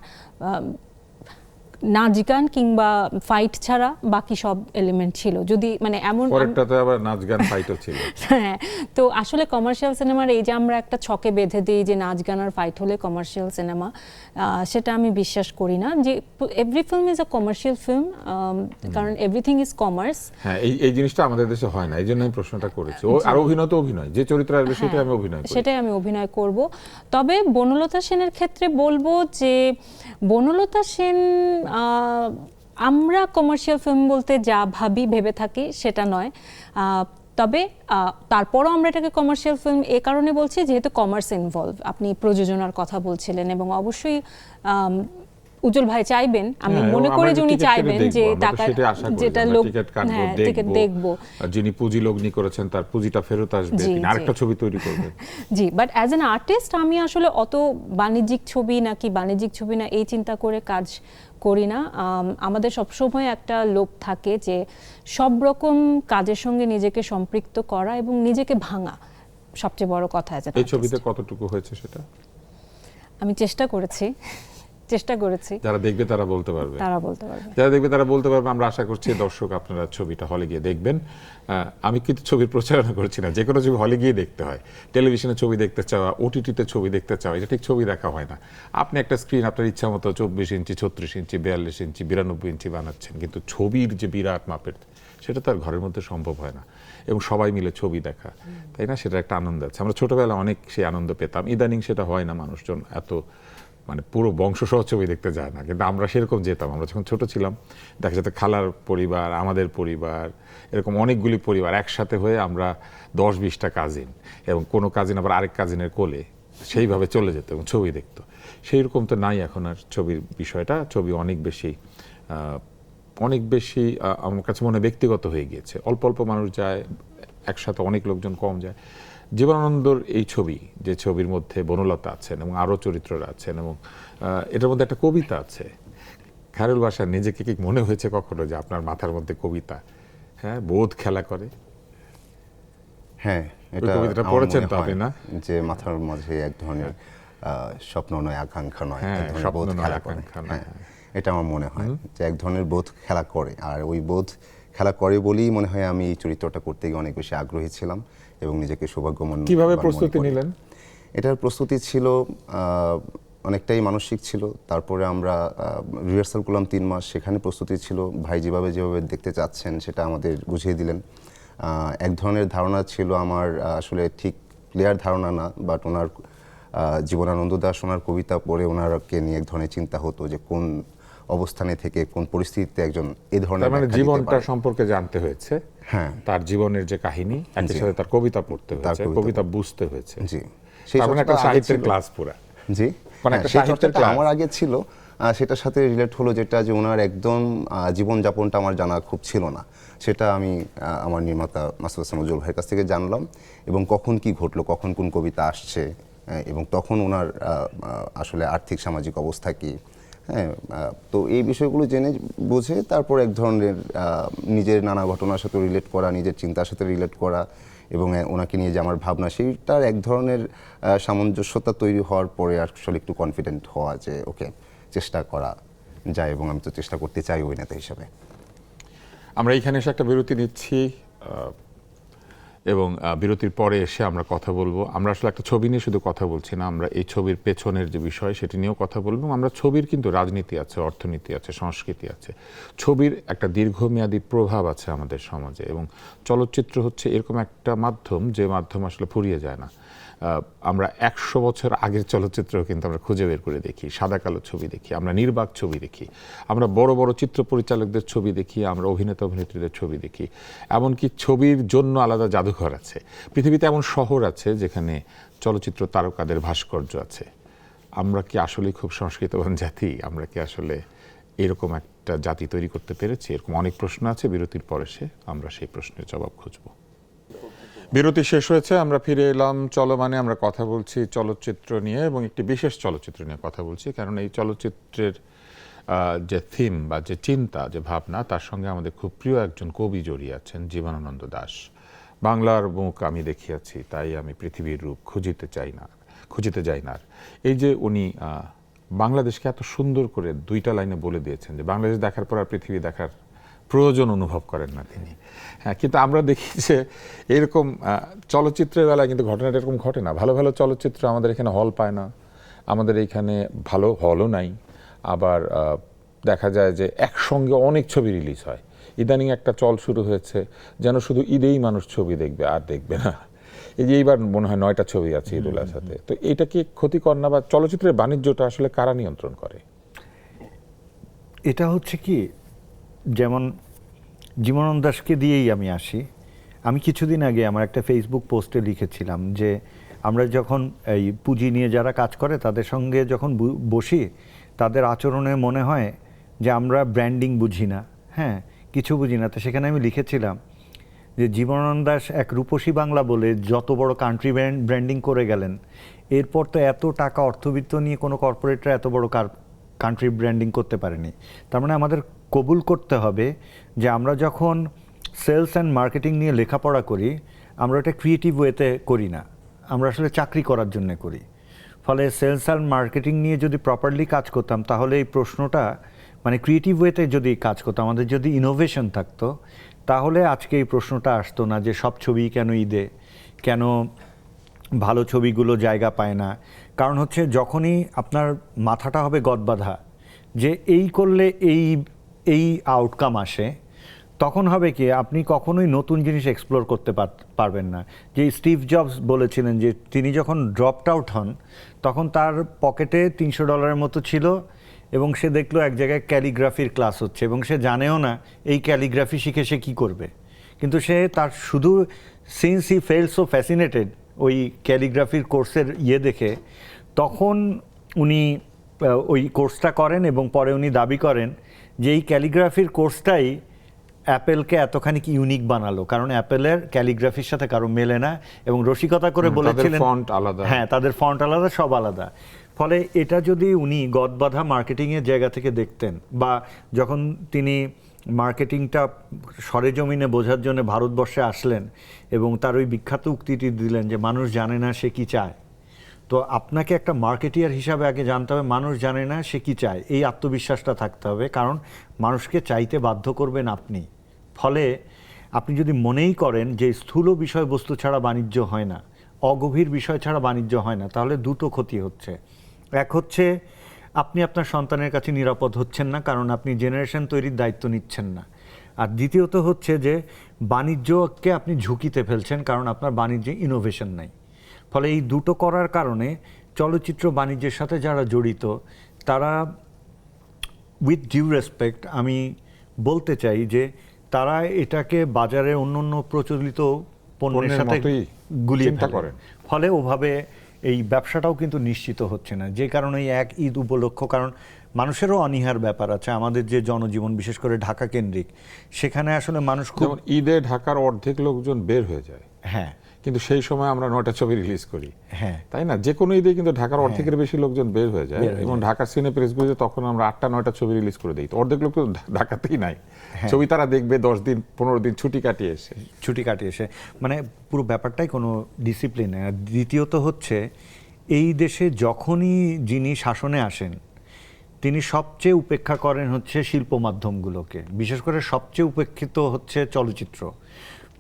নাচ গান কিংবা ফাইট ছাড়া বাকি সব এলিমেন্ট ছিল, যদি মানে এমন পরেরটাতে আবার নাচ গান ফাইটও ছিল। হ্যাঁ, তো আসলে কমার্শিয়াল সিনেমার এই যে আমরা একটা ছকে বেঁধে দিই যে নাচ গান আর ফাইট হলে কমার্শিয়াল সিনেমা, সেটা আমি বিশ্বাস করি না। যে every film is a commercial film, কারণ এভরিথিং ইজ কমার্স। হ্যাঁ, এই জিনিসটা আমাদের দেশে হয় না, এই জন্য আমি প্রশ্নটা করেছি। আর অভিনয় তো অভিনয়, যে চরিত্র আসবে সেটাই আমি অভিনয় করব। তবে বনলতা সেনের ক্ষেত্রে বলবো যে বনলতা সেন, আমরা কমার্শিয়াল ফিল্ম বলতে যা ভেবে থাকি সেটা নয়, তবে তারপরও আমরা এটাকে কমার্শিয়াল ফিল্ম এ কারণে বলছি যেহেতু কমার্স ইনভলভ। আপনি প্রযোজনার কথা বলছিলেন এবং অবশ্যই উজ্জ্বল ভাই চাইবেন, আমি মনে করি যে উনি চাইবেন যে টাকা যেটা লোক টিকিট দেখবো, যিনি পুঁজি লগ্নি করেছেন তার পুঁজিটা ফেরত আসবে, তিনি আরেকটা ছবি তৈরি করবেন। জি, বাট অ্যাজ অ্যান আর্টিস্ট আমি আসলে অত বাণিজ্যিক ছবি নাকি বাণিজ্যিক ছবি না এই চিন্তা করে কাজ করি না। আমাদের সবসময় একটা লোভ থাকে যে সব রকম কাজের সঙ্গে নিজেকে সম্পৃক্ত করা এবং নিজেকে ভাঙা সবচেয়ে বড় কথা। এই ছবিতে কতটুকু হয়েছে সেটা আমি চেষ্টা করেছি। যারা দেখবে তারা বলতে পারবে, আমরা আশা করছি দর্শক আপনারা ছবিটা হলে গিয়ে দেখবেন। আমি কিন্তু ছবির প্রচারণা করছি না, যে কোনো ছবি হলে গিয়ে দেখতে হয়। টেলিভিশনে ছবি দেখতে চাওয়া, ওটিটিতে ছবি দেখতে চাওয়া, এটা ঠিক ছবি দেখা হয় না। আপনি একটা স্ক্রিন আপনার ইচ্ছা মতো 24 ইঞ্চি, 36 ইঞ্চি, 42 ইঞ্চি, 92 ইঞ্চি বানাচ্ছেন, কিন্তু ছবির যে বিরাট মাপের সেটা তো আর ঘরের মধ্যে সম্ভব হয় না। এবং সবাই মিলে ছবি দেখা, তাই না, সেটা একটা আনন্দ আছে। আমরা ছোটবেলায় অনেক সেই আনন্দ পেতাম, ইদানিং সেটা হয় না। মানুষজন এত মানে পুরো বংশসহ ছবি দেখতে যায় না, কিন্তু আমরা সেরকম যেতাম। আমরা যখন ছোট ছিলাম দেখা যেত খালার পরিবার, আমাদের পরিবার, এরকম অনেকগুলি পরিবার একসাথে হয়ে আমরা 10-20টা কাজিন, এবং কোনো কাজিন আবার আরেক কাজিনের কোলে, সেইভাবে চলে যেত এবং ছবি দেখতো। সেই রকম তো নাই এখন আর ছবির বিষয়টা। ছবি অনেক বেশি আমার কাছে মনে হয় ব্যক্তিগত হয়ে গিয়েছে। অল্প অল্প মানুষ যায়, একসাথে অনেক লোকজন কম যায়। জীবনানন্দর এই ছবি, যে ছবির মধ্যে বনলতা আছেন এবং আরও চরিত্ররা আছেন, এবং এটার মধ্যে একটা কবিতা আছে। খায়রুল বাশার নিজেকে কি মনে হয়েছে কখনো যে আপনার মাথার মধ্যে কবিতা, হ্যাঁ, বোধ খেলা করে? হ্যাঁ, এটা কবিতাটা আমার পড়েছেন মনে তো আপনি, হয় না? যে মাথার মাঝে এক ধরনের স্বপ্ন নয়, আকাঙ্ক্ষা নয়, হ্যাঁ, এক ধরনের স্বপ্ন বোধ নয়, খেলা করে। আকাঙ্ক্ষা নয়। হ্যাঁ, এটা আমার মনে হয় যে এক ধরনের বোধ খেলা করে, আর ওই বোধ খেলা করে বলেই মনে হয় আমি এই চরিত্রটা করতে গিয়ে অনেক বেশি আগ্রহী ছিলাম এবং নিজেকে সৌভাগ্যবান কিভাবে মনে প্রস্তুতি করি। নিলেন? এটার প্রস্তুতি ছিল অনেকটাই মানসিক ছিল। তারপরে আমরা রিহার্সাল করলাম 3 মাস, সেখানে প্রস্তুতি ছিল। ভাই যেভাবে দেখতে চাচ্ছেন সেটা আমাদের বুঝিয়ে দিলেন। এক ধরনের ধারণা ছিল আমার, আসলে ঠিক ক্লিয়ার ধারণা না, বাট ওনার জীবনানন্দ দাশ ওনার কবিতা পড়ে ওনারকে নিয়ে এক ধরনের চিন্তা হতো যে কোন অবস্থানে থেকে কোন পরিস্থিতিতে একজন এই ধরনের তার মানে ব্যাখ্যা দিতে জীবনটা পারে। সম্পর্কে জানতে হয়েছে, হ্যাঁ, তার জীবনের যে কাহিনী, একই সাথে তার কবিতা পড়তে হয়েছে, কবিতা কবিতা বুঝতে হয়েছে। জি, তার মানে একটা চর্চাটা আগে সাহিত্যের ছিল। ক্লাস পুরা। জি, মানে হ্যাঁ, একটা সেই সাহিত্যের চর্চাটা ক্লাস। আমার আগে ছিল। সেটার সাথে রিলেট হলো যেটা, যে ওনার একদম জীবনযাপনটা আমার জানা খুব ছিল না। সেটা আমি আমার নির্মাতা মাসুদ হাসান উজ্জ্বল ভাইয়ের কাছ থেকে জানলাম, এবং কখন কি ঘটলো, কখন কোন কবিতা আসছে, এবং তখন ওনার আসলে আর্থিক সামাজিক অবস্থা কি। হ্যাঁ, তো এই বিষয়গুলো জেনে বুঝে তারপর এক ধরনের নিজের নানা ঘটনার সাথে রিলেট করা, নিজের চিন্তার সাথে রিলেট করা, এবং ওনাকে নিয়ে যে আমার ভাবনা, সেইটার এক ধরনের সামঞ্জস্যতা তৈরি হওয়ার পরে আসলে একটু কনফিডেন্ট হওয়া যে ওকে, চেষ্টা করা যায়, এবং আমি তো চেষ্টা করতে চাই অভিনেতা হিসাবে। আমরা এখানে এসে একটা বিরতি নিচ্ছি, এবং বিরতির পরে এসে আমরা কথা বলবো। আমরা আসলে একটা ছবি নিয়ে শুধু কথা বলছি না, আমরা এই ছবির পেছনের যে বিষয় সেটি নিয়েও কথা বলবো। আমরা ছবির কিন্তু রাজনীতি আছে, অর্থনীতি আছে, সংস্কৃতি আছে, ছবির একটা দীর্ঘমেয়াদী প্রভাব আছে আমাদের সমাজে, এবং চলচ্চিত্র হচ্ছে এরকম একটা মাধ্যম যে মাধ্যম আসলে ফুরিয়ে যায় না। আমরা 100 বছর আগের চলচ্চিত্র কিন্তু আমরা খুঁজে বের করে দেখি, সাদা কালো ছবি দেখি, আমরা নির্বাক ছবি দেখি, আমরা বড় বড় চিত্র পরিচালকদের ছবি দেখি, আমরা অভিনেতা অভিনেত্রীদের ছবি দেখি। এমনকি ছবির জন্য আলাদা জাদুঘর আছে। পৃথিবীতে এমন শহর আছে যেখানে চলচ্চিত্র তারকাদের ভাস্কর্য আছে। আমরা কি আসলে খুব সংস্কৃতবান জাতি? আমরা কি আসলে এরকম একটা জাতি তৈরি করতে পেরেছি? এরকম অনেক প্রশ্ন আছে। বিরতির পরে আমরা সেই প্রশ্নের জবাব খুঁজব। বিরতি শেষ হয়েছে, আমরা ফিরে এলাম চলমানে। আমরা কথা বলছি চলচ্চিত্র নিয়ে, এবং একটি বিশেষ চলচ্চিত্র নিয়ে কথা বলছি, কারণ এই চলচ্চিত্রের যে থিম বা যে চিন্তা, যে ভাবনা, তার সঙ্গে আমাদের খুব প্রিয় একজন কবি জড়িয়ে আছেন, জীবনানন্দ দাশ। বাংলার মুখ আমি দেখিয়াছি, তাই আমি পৃথিবীর রূপ খুঁজিতে যাই না। এই যে উনি বাংলাদেশকে এত সুন্দর করে 2টা লাইনে বলে দিয়েছেন যে বাংলাদেশ দেখার পর আর পৃথিবী দেখার প্রয়োজন অনুভব করেন না তিনি। হ্যাঁ, কিন্তু আমরা দেখি যে এরকম চলচ্চিত্রের বেলায় কিন্তু ঘটনাটা এরকম ঘটে না। ভালো ভালো চলচ্চিত্র আমাদের এখানে হল পায় না, আমাদের এইখানে ভালো হলও নাই। আবার দেখা যায় যে একসঙ্গে অনেক ছবি রিলিজ হয়। ইদানিং একটা চল শুরু হয়েছে যেন শুধু ঈদেই মানুষ ছবি দেখবে, আর দেখবে না। এই যে এইবার মনে হয় 9টা ছবি আছে ঈদুল আজহাতে। তো এটা কি ক্ষতিকর না? বা চলচ্চিত্রের বাণিজ্যটা আসলে কারা নিয়ন্ত্রণ করে? এটা হচ্ছে কি, যেমন জীবনানন্দ দাশকে দিয়েই আমি আসি। আমি কিছুদিন আগে আমার একটা ফেসবুক পোস্টে লিখেছিলাম যে আমরা যখন এই পুঁজি নিয়ে যারা কাজ করে তাদের সঙ্গে যখন বসি, তাদের আচরণে মনে হয় যে আমরা ব্র্যান্ডিং বুঝি না, হ্যাঁ, কিছু বুঝি না। তো সেখানে আমি লিখেছিলাম যে জীবনানন্দ দাশ এক রূপসী বাংলা বলে যত বড় কান্ট্রি ব্র্যান্ডিং করে গেলেন, এরপর তো এত টাকা অর্থবিত্ত নিয়ে কোনো কর্পোরেটরা এত বড় কান্ট্রি ব্র্যান্ডিং করতে পারেনি। তার মানে আমাদের কবুল করতে হবে যে আমরা যখন সেলস অ্যান্ড মার্কেটিং নিয়ে লেখাপড়া করি, আমরা এটা ক্রিয়েটিভ ওয়েতে করি না, আমরা আসলে চাকরি করার জন্য করি। ফলে সেলস অ্যান্ড মার্কেটিং নিয়ে যদি প্রপারলি কাজ করতাম, তাহলে এই প্রশ্নটা, মানে ক্রিয়েটিভ ওয়েতে যদি কাজ করতাম, আমাদের যদি ইনোভেশন থাকতো, তাহলে আজকে এই প্রশ্নটা আসতো না যে সব ছবি কেন ঈদে, কেন ভালো ছবিগুলো জায়গা পায় না। কারণ হচ্ছে যখনই আপনার মাথাটা হবে গদবাঁধা যে এই করলে এই আউটকাম আসে, তখন হবে কি আপনি কখনোই নতুন জিনিস এক্সপ্লোর করতে পারবেন না। যে স্টিভ জবস বলেছিলেন যে তিনি যখন ড্রপড আউট হন, তখন তার পকেটে $300 মতো ছিল, এবং সে দেখলো এক জায়গায় ক্যালিগ্রাফির ক্লাস হচ্ছে, এবং সে জানেও না এই ক্যালিগ্রাফি শিখে সে কী করবে। কিন্তু সে তার শুধু since he felt so fascinated ওই ক্যালিগ্রাফির কোর্সের দেখে, তখন উনি ওই কোর্সটা করেন, এবং পরে উনি দাবি করেন যে এই ক্যালিগ্রাফির কোর্সটাই অ্যাপেলকে এতখানি কি ইউনিক বানালো, কারণ অ্যাপেলের ক্যালিগ্রাফির সাথে কারো মেলে না, এবং রসিকতা করে বলেছিলেন ফন্ট আলাদা। হ্যাঁ, তাদের ফন্ট আলাদা, সব আলাদা। ফলে এটা যদি উনি গদবাঁধা মার্কেটিংয়ের জায়গা থেকে দেখতেন, বা যখন তিনি মার্কেটিংটা সরেজমিনে বোঝার জন্য ভারতবর্ষে আসলেন এবং তার ওই বিখ্যাত উক্তিটি দিলেন যে মানুষ জানে না সে কি চায়, তো আপনাকে একটা মার্কেটিয়ার হিসাবে আগে জানতে হবে মানুষ জানে না সে কি চায়, এই আত্মবিশ্বাসটা থাকতে হবে, কারণ মানুষকে চাইতে বাধ্য করবেন আপনি। ফলে আপনি যদি মনেই করেন যে স্থূল বিষয়বস্তু ছাড়া বাণিজ্য হয় না, অগভীর বিষয় ছাড়া বাণিজ্য হয় না, তাহলে দুটো ক্ষতি হচ্ছে। এক হচ্ছে আপনি আপনার সন্তানের কাছে নিরাপদ হচ্ছেন না, কারণ আপনি জেনারেশন তৈরির দায়িত্ব নিচ্ছেন না। আর দ্বিতীয়ত হচ্ছে যে বাণিজ্যকে আপনি ঝুঁকিতে ফেলছেন, কারণ আপনার বাণিজ্যে ইনোভেশন নাই। ফলে এই দুটো করার কারণে চলচ্চিত্র বাণিজ্যের সাথে যারা জড়িত তারা, উইথ ডিউ রেসপেক্ট আমি বলতে চাই যে তারা এটাকে বাজারে অন্য প্রচলিত পণ্যের সাথে গুলিয়ে ফেলে, ফলে ওভাবে এই ব্যবসাটাও কিন্তু নিশ্চিত হচ্ছে না। যে কারণে এক ঈদ উপলক্ষ, কারণ মানুষেরও অনীহার ব্যাপার আছে, আমাদের যে জনজীবন বিশেষ করে ঢাকা কেন্দ্রিক, সেখানে আসলে মানুষ খুব, ঈদে ঢাকার অর্ধেক লোকজন বের হয়ে যায়, হ্যাঁ, কিন্তু সেই সময় আমরা 9টা ছবি রিলিজ করি, হ্যাঁ, তাই না? যে কোনো ঈদে কিন্তু ঢাকার অর্ধেকের বেশি লোকজন বের হয়ে যায়, এবং ঢাকার সিনে প্রেসগুলোতে তখন আমরা 8টা-9টা ছবি রিলিজ করে দিই, তো অর্ধেক লোক তো ঢাকাতেই নাই, ছবি তারা দেখবে 10 দিন 15 দিন ছুটি কাটিয়ে এসে, মানে পুরো ব্যাপারটাই কোনো ডিসিপ্লিন নেই। আর দ্বিতীয়ত হচ্ছে এই দেশে যখনই যিনি শাসনে আসেন তিনি সবচেয়ে উপেক্ষা করেন হচ্ছে শিল্প মাধ্যমগুলোকে, বিশেষ করে সবচেয়ে উপেক্ষিত হচ্ছে চলচ্চিত্র।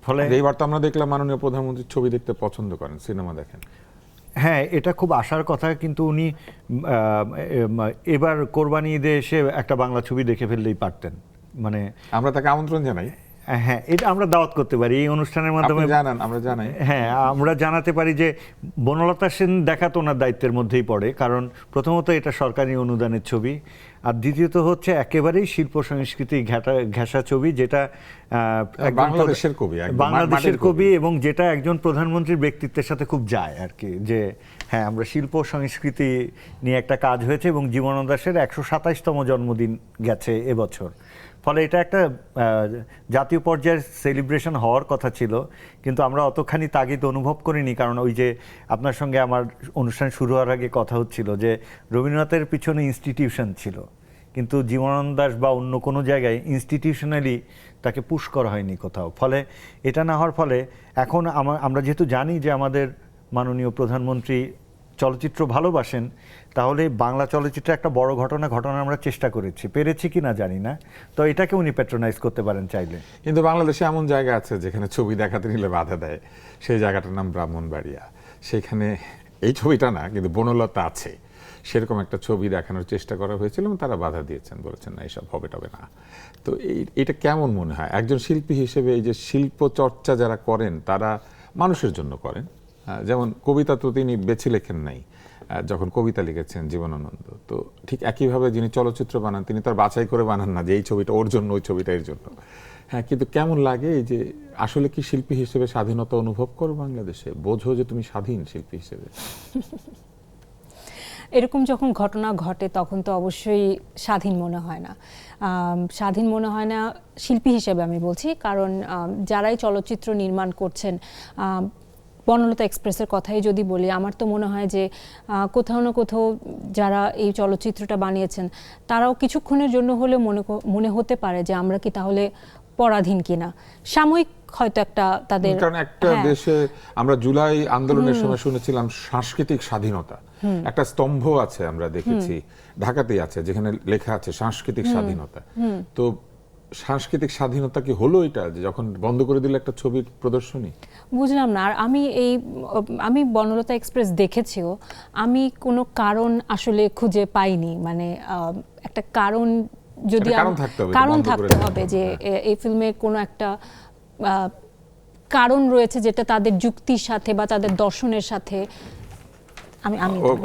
ফলে এইবার তো আমরা দেখলাম মাননীয় প্রধানমন্ত্রী ছবি দেখতে পছন্দ করেন, সিনেমা দেখেন। হ্যাঁ, এটা খুব আশার কথা, কিন্তু উনি এবার কোরবানি ঈদে এসে একটা বাংলা ছবি দেখে ফেললেই পারতেন। মানে আমরা তাকে আমন্ত্রণ জানাই, হ্যাঁ, এটা আমরা দাওয়াত করতে পারি এই অনুষ্ঠানের মাধ্যমে, জানান, আমরা জানাই, হ্যাঁ, আমরা জানাতে পারি যে বনলতা সেন দেখা তো ওনার দায়িত্বের মধ্যেই পড়ে, কারণ প্রথমত এটা সরকারি অনুদানের ছবি, আর দ্বিতীয়ত হচ্ছে একেবারেই শিল্প সংস্কৃতি ঘেঁষা ছবি, যেটা বাংলাদেশের কবি, এবং যেটা একজন প্রধানমন্ত্রীর ব্যক্তিত্বের সাথে খুব যায় আর কি, যে হ্যাঁ আমরা শিল্প সংস্কৃতি নিয়ে একটা কাজ হয়েছে, এবং জীবনানন্দ দাশের 127তম জন্মদিন গেছে এবছর। ফলে এটা একটা জাতীয় পর্যায়ের সেলিব্রেশন হওয়ার কথা ছিল, কিন্তু আমরা অতখানি তাগিদ অনুভব করিনি, কারণ ওই যে আপনার সঙ্গে আমার অনুষ্ঠান শুরু হওয়ার আগে কথা হচ্ছিল যে রবীন্দ্রনাথের পিছনে ইনস্টিটিউশন ছিল, কিন্তু জীবনানন্দ দাশ বা অন্য কোনো জায়গায় ইনস্টিটিউশনালি তাকে পুশ করা হয়নি কোথাও। ফলে এটা না হওয়ার ফলে এখন আমরা যেহেতু জানি যে আমাদের মাননীয় প্রধানমন্ত্রী চলচ্চিত্র ভালোবাসেন, তাহলে বাংলা চলচ্চিত্রে একটা বড় ঘটনা আমরা চেষ্টা পেরেছি কি না জানি না, তো এটাকে উনি প্যাট্রোনাইজ করতে পারেন চাইলে। কিন্তু বাংলাদেশে এমন জায়গা আছে যেখানে ছবি দেখাতে নিলে বাধা দেয়, সেই জায়গাটার নাম ব্রাহ্মণবাড়িয়া। সেখানে এই ছবিটা না, কিন্তু বনলতা আছে, সেরকম একটা ছবি দেখানোর চেষ্টা করা হয়েছিল এবং তারা বাধা দিয়েছেন, বলেছেন না এসব হবে না। তো এটা কেমন মনে হয় একজন শিল্পী হিসেবে, এই যে শিল্প চর্চা যারা করেন তারা মানুষের জন্য করেন, যেমন কবিতা তো তিনি বেছে লেখেন নাই, যখন কবিতা লিখেছেন জীবনানন্দ, তো ঠিক একইভাবে যিনি চলচ্চিত্র বানান তিনি তার বাছাই করে বানান না যে এই ছবিটা ওর জন্য, ওই ছবিটা এর জন্য। হ্যাঁ, কিন্তু কেমন লাগে এই যে আসলে কি শিল্পী হিসেবে স্বাধীনতা অনুভব করো বাংলাদেশে, বোঝো যে তুমি স্বাধীন শিল্পী হিসেবে? এরকম যখন ঘটনা ঘটে তখন তো অবশ্যই স্বাধীন মনে হয় না, স্বাধীন মনে হয় না শিল্পী হিসেবে আমি বলছি, কারণ যারাই চলচ্চিত্র নির্মাণ করছেন, বনলতা এক্সপ্রেসের কথাই যদি বলি, আমার তো মনে হয় যে কোথাও না কোথাও যারা এই চলচ্চিত্রটা বানিয়েছেন তারাও কিছুক্ষণের জন্য হলে মনে হতে পারে যে আমরা কি তাহলে পরাধীন কিনা, সাময়িক হয়তো একটা তাদের, কারণ একটা দেশে আমরা জুলাই আন্দোলনের সময় শুনেছিলাম সাংস্কৃতিক স্বাধীনতা, একটা স্তম্ভ আছে আমরা দেখেছি ঢাকাতেই আছে যেখানে লেখা আছে সাংস্কৃতিক স্বাধীনতা। তো সাংস্কৃতিক স্বাধীনতা কি হলো এটা যে যখন বন্ধ করে দিল একটা ছবির প্রদর্শনী? বুঝলাম না। আর আমি বনলতা এক্সপ্রেস দেখেছিও, আমি কোনো কারণ আসলে খুঁজে পাইনি, মানে একটা কারণ যদি কারণ থাকতে হবে যে এই ফিল্মের কোনো একটা কারণ রয়েছে যেটা তাদের যুক্তির সাথে বা তাদের দর্শনের সাথে। আমি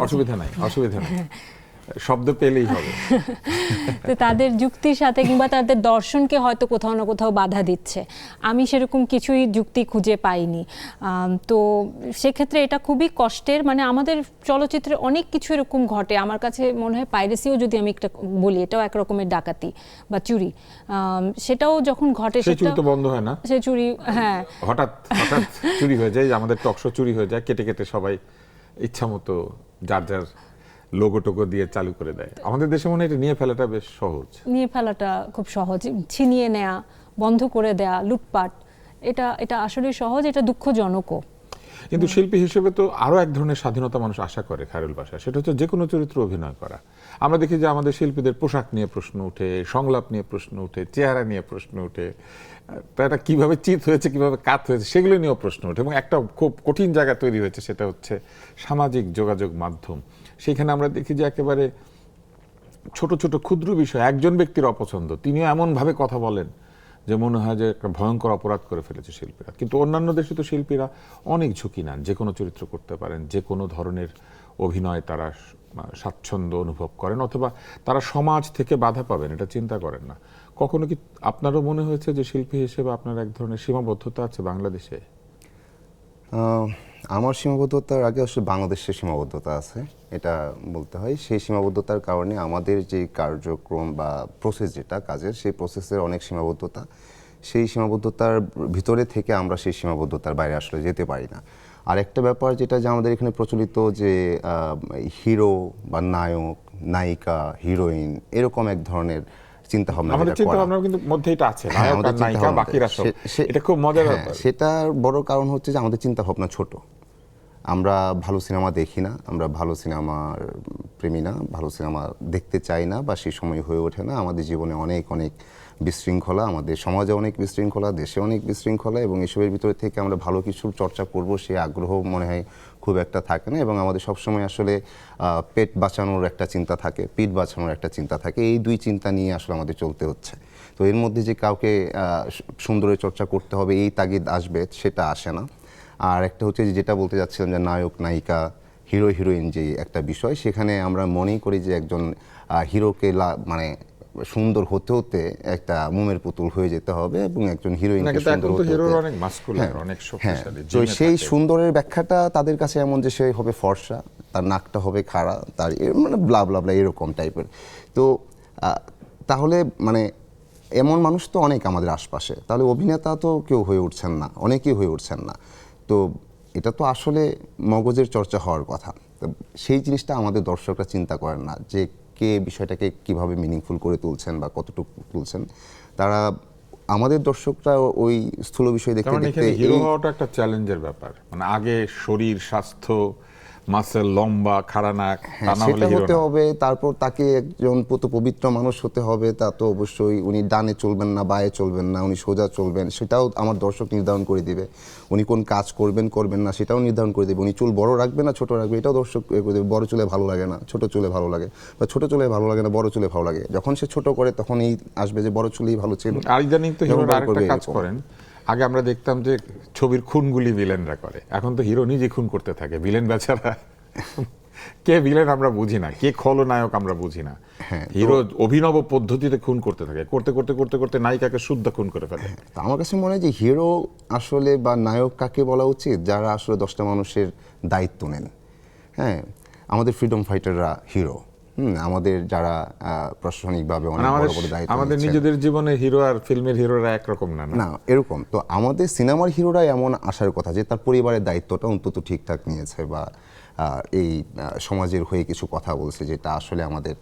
অসুবিধা নাই শব্দ পেলেই হবে। তো তাদের যুক্তির সাথে কিংবা তাদের দর্শনকে হয়তো কোথাও না কোথাও বাধা দিচ্ছে। আমি সেরকম কিছুই যুক্তি খুঁজে পাইনি। তো সেক্ষেত্রে এটা খুবই কষ্টের, মানে আমাদের চলচ্চিত্রে অনেক কিছু এরকম ঘটে। আমার কাছে মনে হয় পাইরেসিও যদি আমি একটা বলি, এটাও এক রকমের ডাকাতি বা চুরি। সেটাও যখন ঘটে সেই চুরি তো বন্ধ হয় না, সে চুরি, হ্যাঁ, হঠাৎ হঠাৎ চুরি হয়ে যায়, আমাদের টকশো চুরি হয়ে যায়, কেটে কেটে সবাই ইচ্ছা মতো যার যার লোগো টোগো দিয়ে চালু করে দেয়। আমাদের দেশে মনে হয় এটা নিয়ে ফেলাটা বেশ সহজ। নিয়ে ফেলাটা খুব সহজ, ছিনিয়ে নেয়া, বন্ধ করে দেয়া, লুটপাট, এটা এটা আসলে সহজ, এটা দুঃখজনকও। কিন্তু শিল্পী হিসেবে তো আরো এক ধরনের স্বাধীনতা মানুষ আশা করে খায়রুল বাশা, সেটা হচ্ছে যে কোনো চরিত্র অভিনয় করা। আমরা দেখি যে আমাদের শিল্পীদের পোশাক নিয়ে প্রশ্ন উঠে, সংলাপ নিয়ে প্রশ্ন উঠে, চেহারা নিয়ে প্রশ্ন উঠে, তা এটা কিভাবে চিত হয়েছে, কিভাবে কাত হয়েছে, সেগুলো নিয়েও প্রশ্ন ওঠে। এবং একটা খুব কঠিন জায়গা তৈরি হয়েছে, সেটা হচ্ছে সামাজিক যোগাযোগ মাধ্যম। সেখানে আমরা দেখি যে একেবারে ছোট ছোট ক্ষুদ্র বিষয়, একজন ব্যক্তির অপছন্দ, তিনিও এমনভাবে কথা বলেন যে মনে হয় যে একটা ভয়ঙ্কর অপরাধ করে ফেলেছে শিল্পীরা। কিন্তু অন্যান্য দেশে তো শিল্পীরা অনেক ঝুঁকি নেন, যে কোনো চরিত্র করতে পারেন, যে কোনো ধরনের অভিনয় তারা স্বাচ্ছন্দ্য অনুভব করেন, অথবা তারা সমাজ থেকে বাধা পাবেন এটা চিন্তা করেন না। কখনো কি আপনারও মনে হয়েছে যে শিল্পী হিসেবে আপনার এক ধরনের সীমাবদ্ধতা আছে বাংলাদেশে? আমার সীমাবদ্ধতার আগে আসলে বাংলাদেশের সীমাবদ্ধতা আছে, এটা বলতে হয়। সেই সীমাবদ্ধতার কারণে আমাদের যে কার্যক্রম বা প্রসেস যেটা কাজের, সেই প্রসেসের অনেক সীমাবদ্ধতা। সেই সীমাবদ্ধতার ভিতরে থেকে আমরা সেই সীমাবদ্ধতার বাইরে আসলে যেতে পারি না। আর একটা ব্যাপার যেটা যে আমাদের এখানে প্রচলিত যে হিরো বা নায়ক, নায়িকা, হিরোইন, এরকম এক ধরনের চিন্তা ভাবনা, আমাদের চিন্তা ভাবনা কিন্তু মধ্যে এটা আছে, নায়ক আর নায়িকা, বাকিরা সব। এটা খুব মজার ব্যাপার। সেটার বড় কারণ হচ্ছে যে আমাদের চিন্তা ভাবনা ছোট। আমরা ভালো সিনেমা দেখি না, আমরা ভালো সিনেমার প্রেমী না, ভালো সিনেমা দেখতে চাই না, বা সেই সময় হয়ে ওঠে না। আমাদের জীবনে অনেক অনেক বিশৃঙ্খলা, আমাদের সমাজে অনেক বিশৃঙ্খলা, দেশে অনেক বিশৃঙ্খলা, এবং এসবের ভিতরে থেকে আমরা ভালো কিছু চর্চা করব সে আগ্রহ মনে হয় খুব একটা থাকে না। এবং আমাদের সবসময় আসলে পেট বাঁচানোর একটা চিন্তা থাকে, পিঠ বাঁচানোর একটা চিন্তা থাকে। এই দুই চিন্তা নিয়ে আসলে আমাদের চলতে হচ্ছে। তো এর মধ্যে যে কাউকে সুন্দরের চর্চা করতে হবে এই তাগিদ আসবে, সেটা আসে না। আর একটা হচ্ছে যেটা বলতে যাচ্ছিলাম যে নায়ক নায়িকা, হিরো হিরোইন যে একটা বিষয়, সেখানে আমরা মনেই করি যে একজন হিরোকে মানে সুন্দর হতে হতে একটা মোমের পুতুল হয়ে যেতে হবে, এবং একজন হিরোইনকে সুন্দর হতে হতে, তো সেই সুন্দরের ব্যাখ্যাটা তাদের কাছে এমন যে সে হবে ফর্সা, তার নাকটা হবে খাড়া, তার মানে ব্লা ব্লা ব্লা এরকম টাইপের। তো তাহলে মানে এমন মানুষ তো অনেক আমাদের আশপাশে, তাহলে অভিনেতা তো কেউ হয়ে উঠছেন না, অনেকেই হয়ে উঠছেন না। তো এটা তো আসলে মগজের চর্চা হওয়ার কথা। তো সেই জিনিসটা আমাদের দর্শকরা চিন্তা করেন না, যে কে বিষয়টাকে কিভাবে মিনিংফুল করে তুলছেন বা কতটুকু তুলছেন। তারা আমাদের দর্শকরা ওই স্থূল বিষয় দেখতে দেখতে, হিরো হওয়াটা একটা চ্যালেঞ্জের ব্যাপার। মানে আগে শরীর, স্বাস্থ্য, মাসেল, লম্বা, খাড়া নাক, সেটা হতে হবে। তারপর তাকে একজন পবিত্র মানুষ হতে হবে। তা তো অবশ্যই উনি ডানে চলবেন না, বায়ে চলবেন না, উনি সোজা চলবেন, সেটাও আমার দর্শক নির্ধারণ করে দিবে। উনি কোন কাজ করবেন করবেন না সেটাও নির্ধারণ করে দেবে। উনি চুল বড় রাখবে না ছোট রাখবে, এটাও দর্শক করে দেবে। বড় চুলে ভালো লাগে না, ছোট চুলে ভালো লাগে, বা ছোট চুলে ভালো লাগে না, বড় চুলে ভালো লাগে। যখন সে ছোট করে তখন এই আসবে যে বড় চুলেই ভালো ছিল। আর ইদানিং তো হিরোরা আরেকটা কাজ করেন, আগে আমরা দেখতাম যে ছবির খুনগুলি ভিলেনরা করে, এখন তো হিরো নিজে খুন করতে থাকে। ভিলেন বেচারা, কে ভিলেন আমরা বুঝি না, কে খলনায়ক আমরা বুঝি না। হিরো অভিনব পদ্ধতিতে খুন করতে থাকে, করতে করতে করতে করতে নায়িকাকে শুদ্ধ খুন করে ফেলে। আমার কাছে মনে হয় যে হিরো আসলে বা নায়ক কাকে বলা উচিত, যারা আসলে 10টা মানুষের দায়িত্ব নেন। হ্যাঁ, আমাদের ফ্রিডম ফাইটাররা হিরো। আমাদের যারা প্রশাসনিকভাবে অনেক বড় বড় দায়িত্ব, আমাদের নিজেদের জীবনে হিরো আর ফিল্মের হিরোরা একরকম না। না, এরকম তো আমাদের সিনেমার হিরোরা এমন আসার কথা যে তার পরিবারের দায়িত্বটা অন্তত ঠিকঠাক নিয়েছে, বা এই সমাজের হয়ে কিছু কথা বলছে, যেটা আসলে আমাদের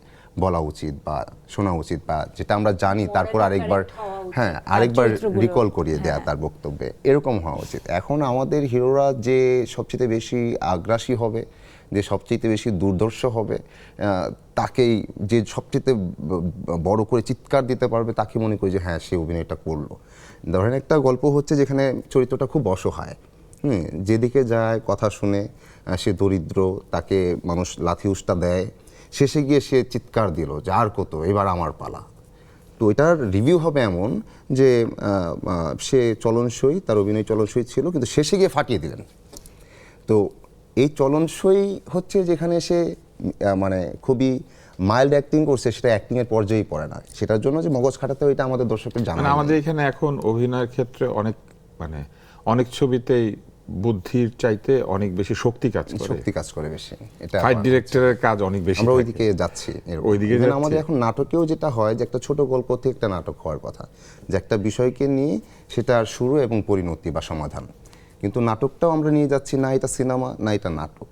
বলা উচিত বা শোনা উচিত, বা যেটা আমরা জানি তারপর আরেকবার রিকল করিয়ে দেয়া তার বক্তব্যে, এরকম হওয়া উচিত। এখন আমাদের হিরোরা যে সবচেয়ে বেশি আগ্রাসী হবে, যে সবচেয়ে বেশি দুর্ধর্ষ হবে, তাকেই যে সবচেয়ে বড় করে চিৎকার দিতে পারবে, তাকে মনে করি যে হ্যাঁ সে অভিনয়টা করলো। ধরেন একটা গল্প হচ্ছে যেখানে চরিত্রটা খুব অসহায়, যেদিকে যায় কথা শুনে, সে দরিদ্র, তাকে মানুষ লাথি উষ্টা দেয়, শেষে গিয়ে সে চিৎকার দিল যে আর কত, এবার আমার পালা। তো এটার রিভিউ হবে এমন যে সে চলনসই, তার অভিনয় চলনসই ছিল, কিন্তু শেষে গিয়ে ফাটিয়ে দিলেন। তো এই চলনসই হচ্ছে যেখানে সে মানে খুবই মাইল্ড অ্যাক্টিং করছে সেটা অ্যাক্টিং এর পর্যায়েই পড়ে না, সেটার জন্য যে মগজ খাটাতে হয় এটা আমাদের দর্শকের জানা মানে আমাদের এখানে এখন অভিনয়ের ক্ষেত্রে অনেক ছবিতেই বুদ্ধির চাইতে অনেক বেশি শক্তি কাজ করে, শক্তি কাজ করে বেশি। এটা ফাইট ডিরেক্টরের কাজ অনেক বেশি, আমরা থাকে। ওইদিকে যাচ্ছি। ওইদিকে Even যাচ্ছি। আমাদের এখন নাটকেও যেটা হয় যে একটা ছোট গল্প থেকে একটা নাটক হওয়ার কথা, যে একটা বিষয়কে নিয়ে সেটার শুরু এবং পরিণতি বা সমাধান, কিন্তু নাটকটাও আমরা নিয়ে যাচ্ছি না এটা সিনেমা না এটা নাটক,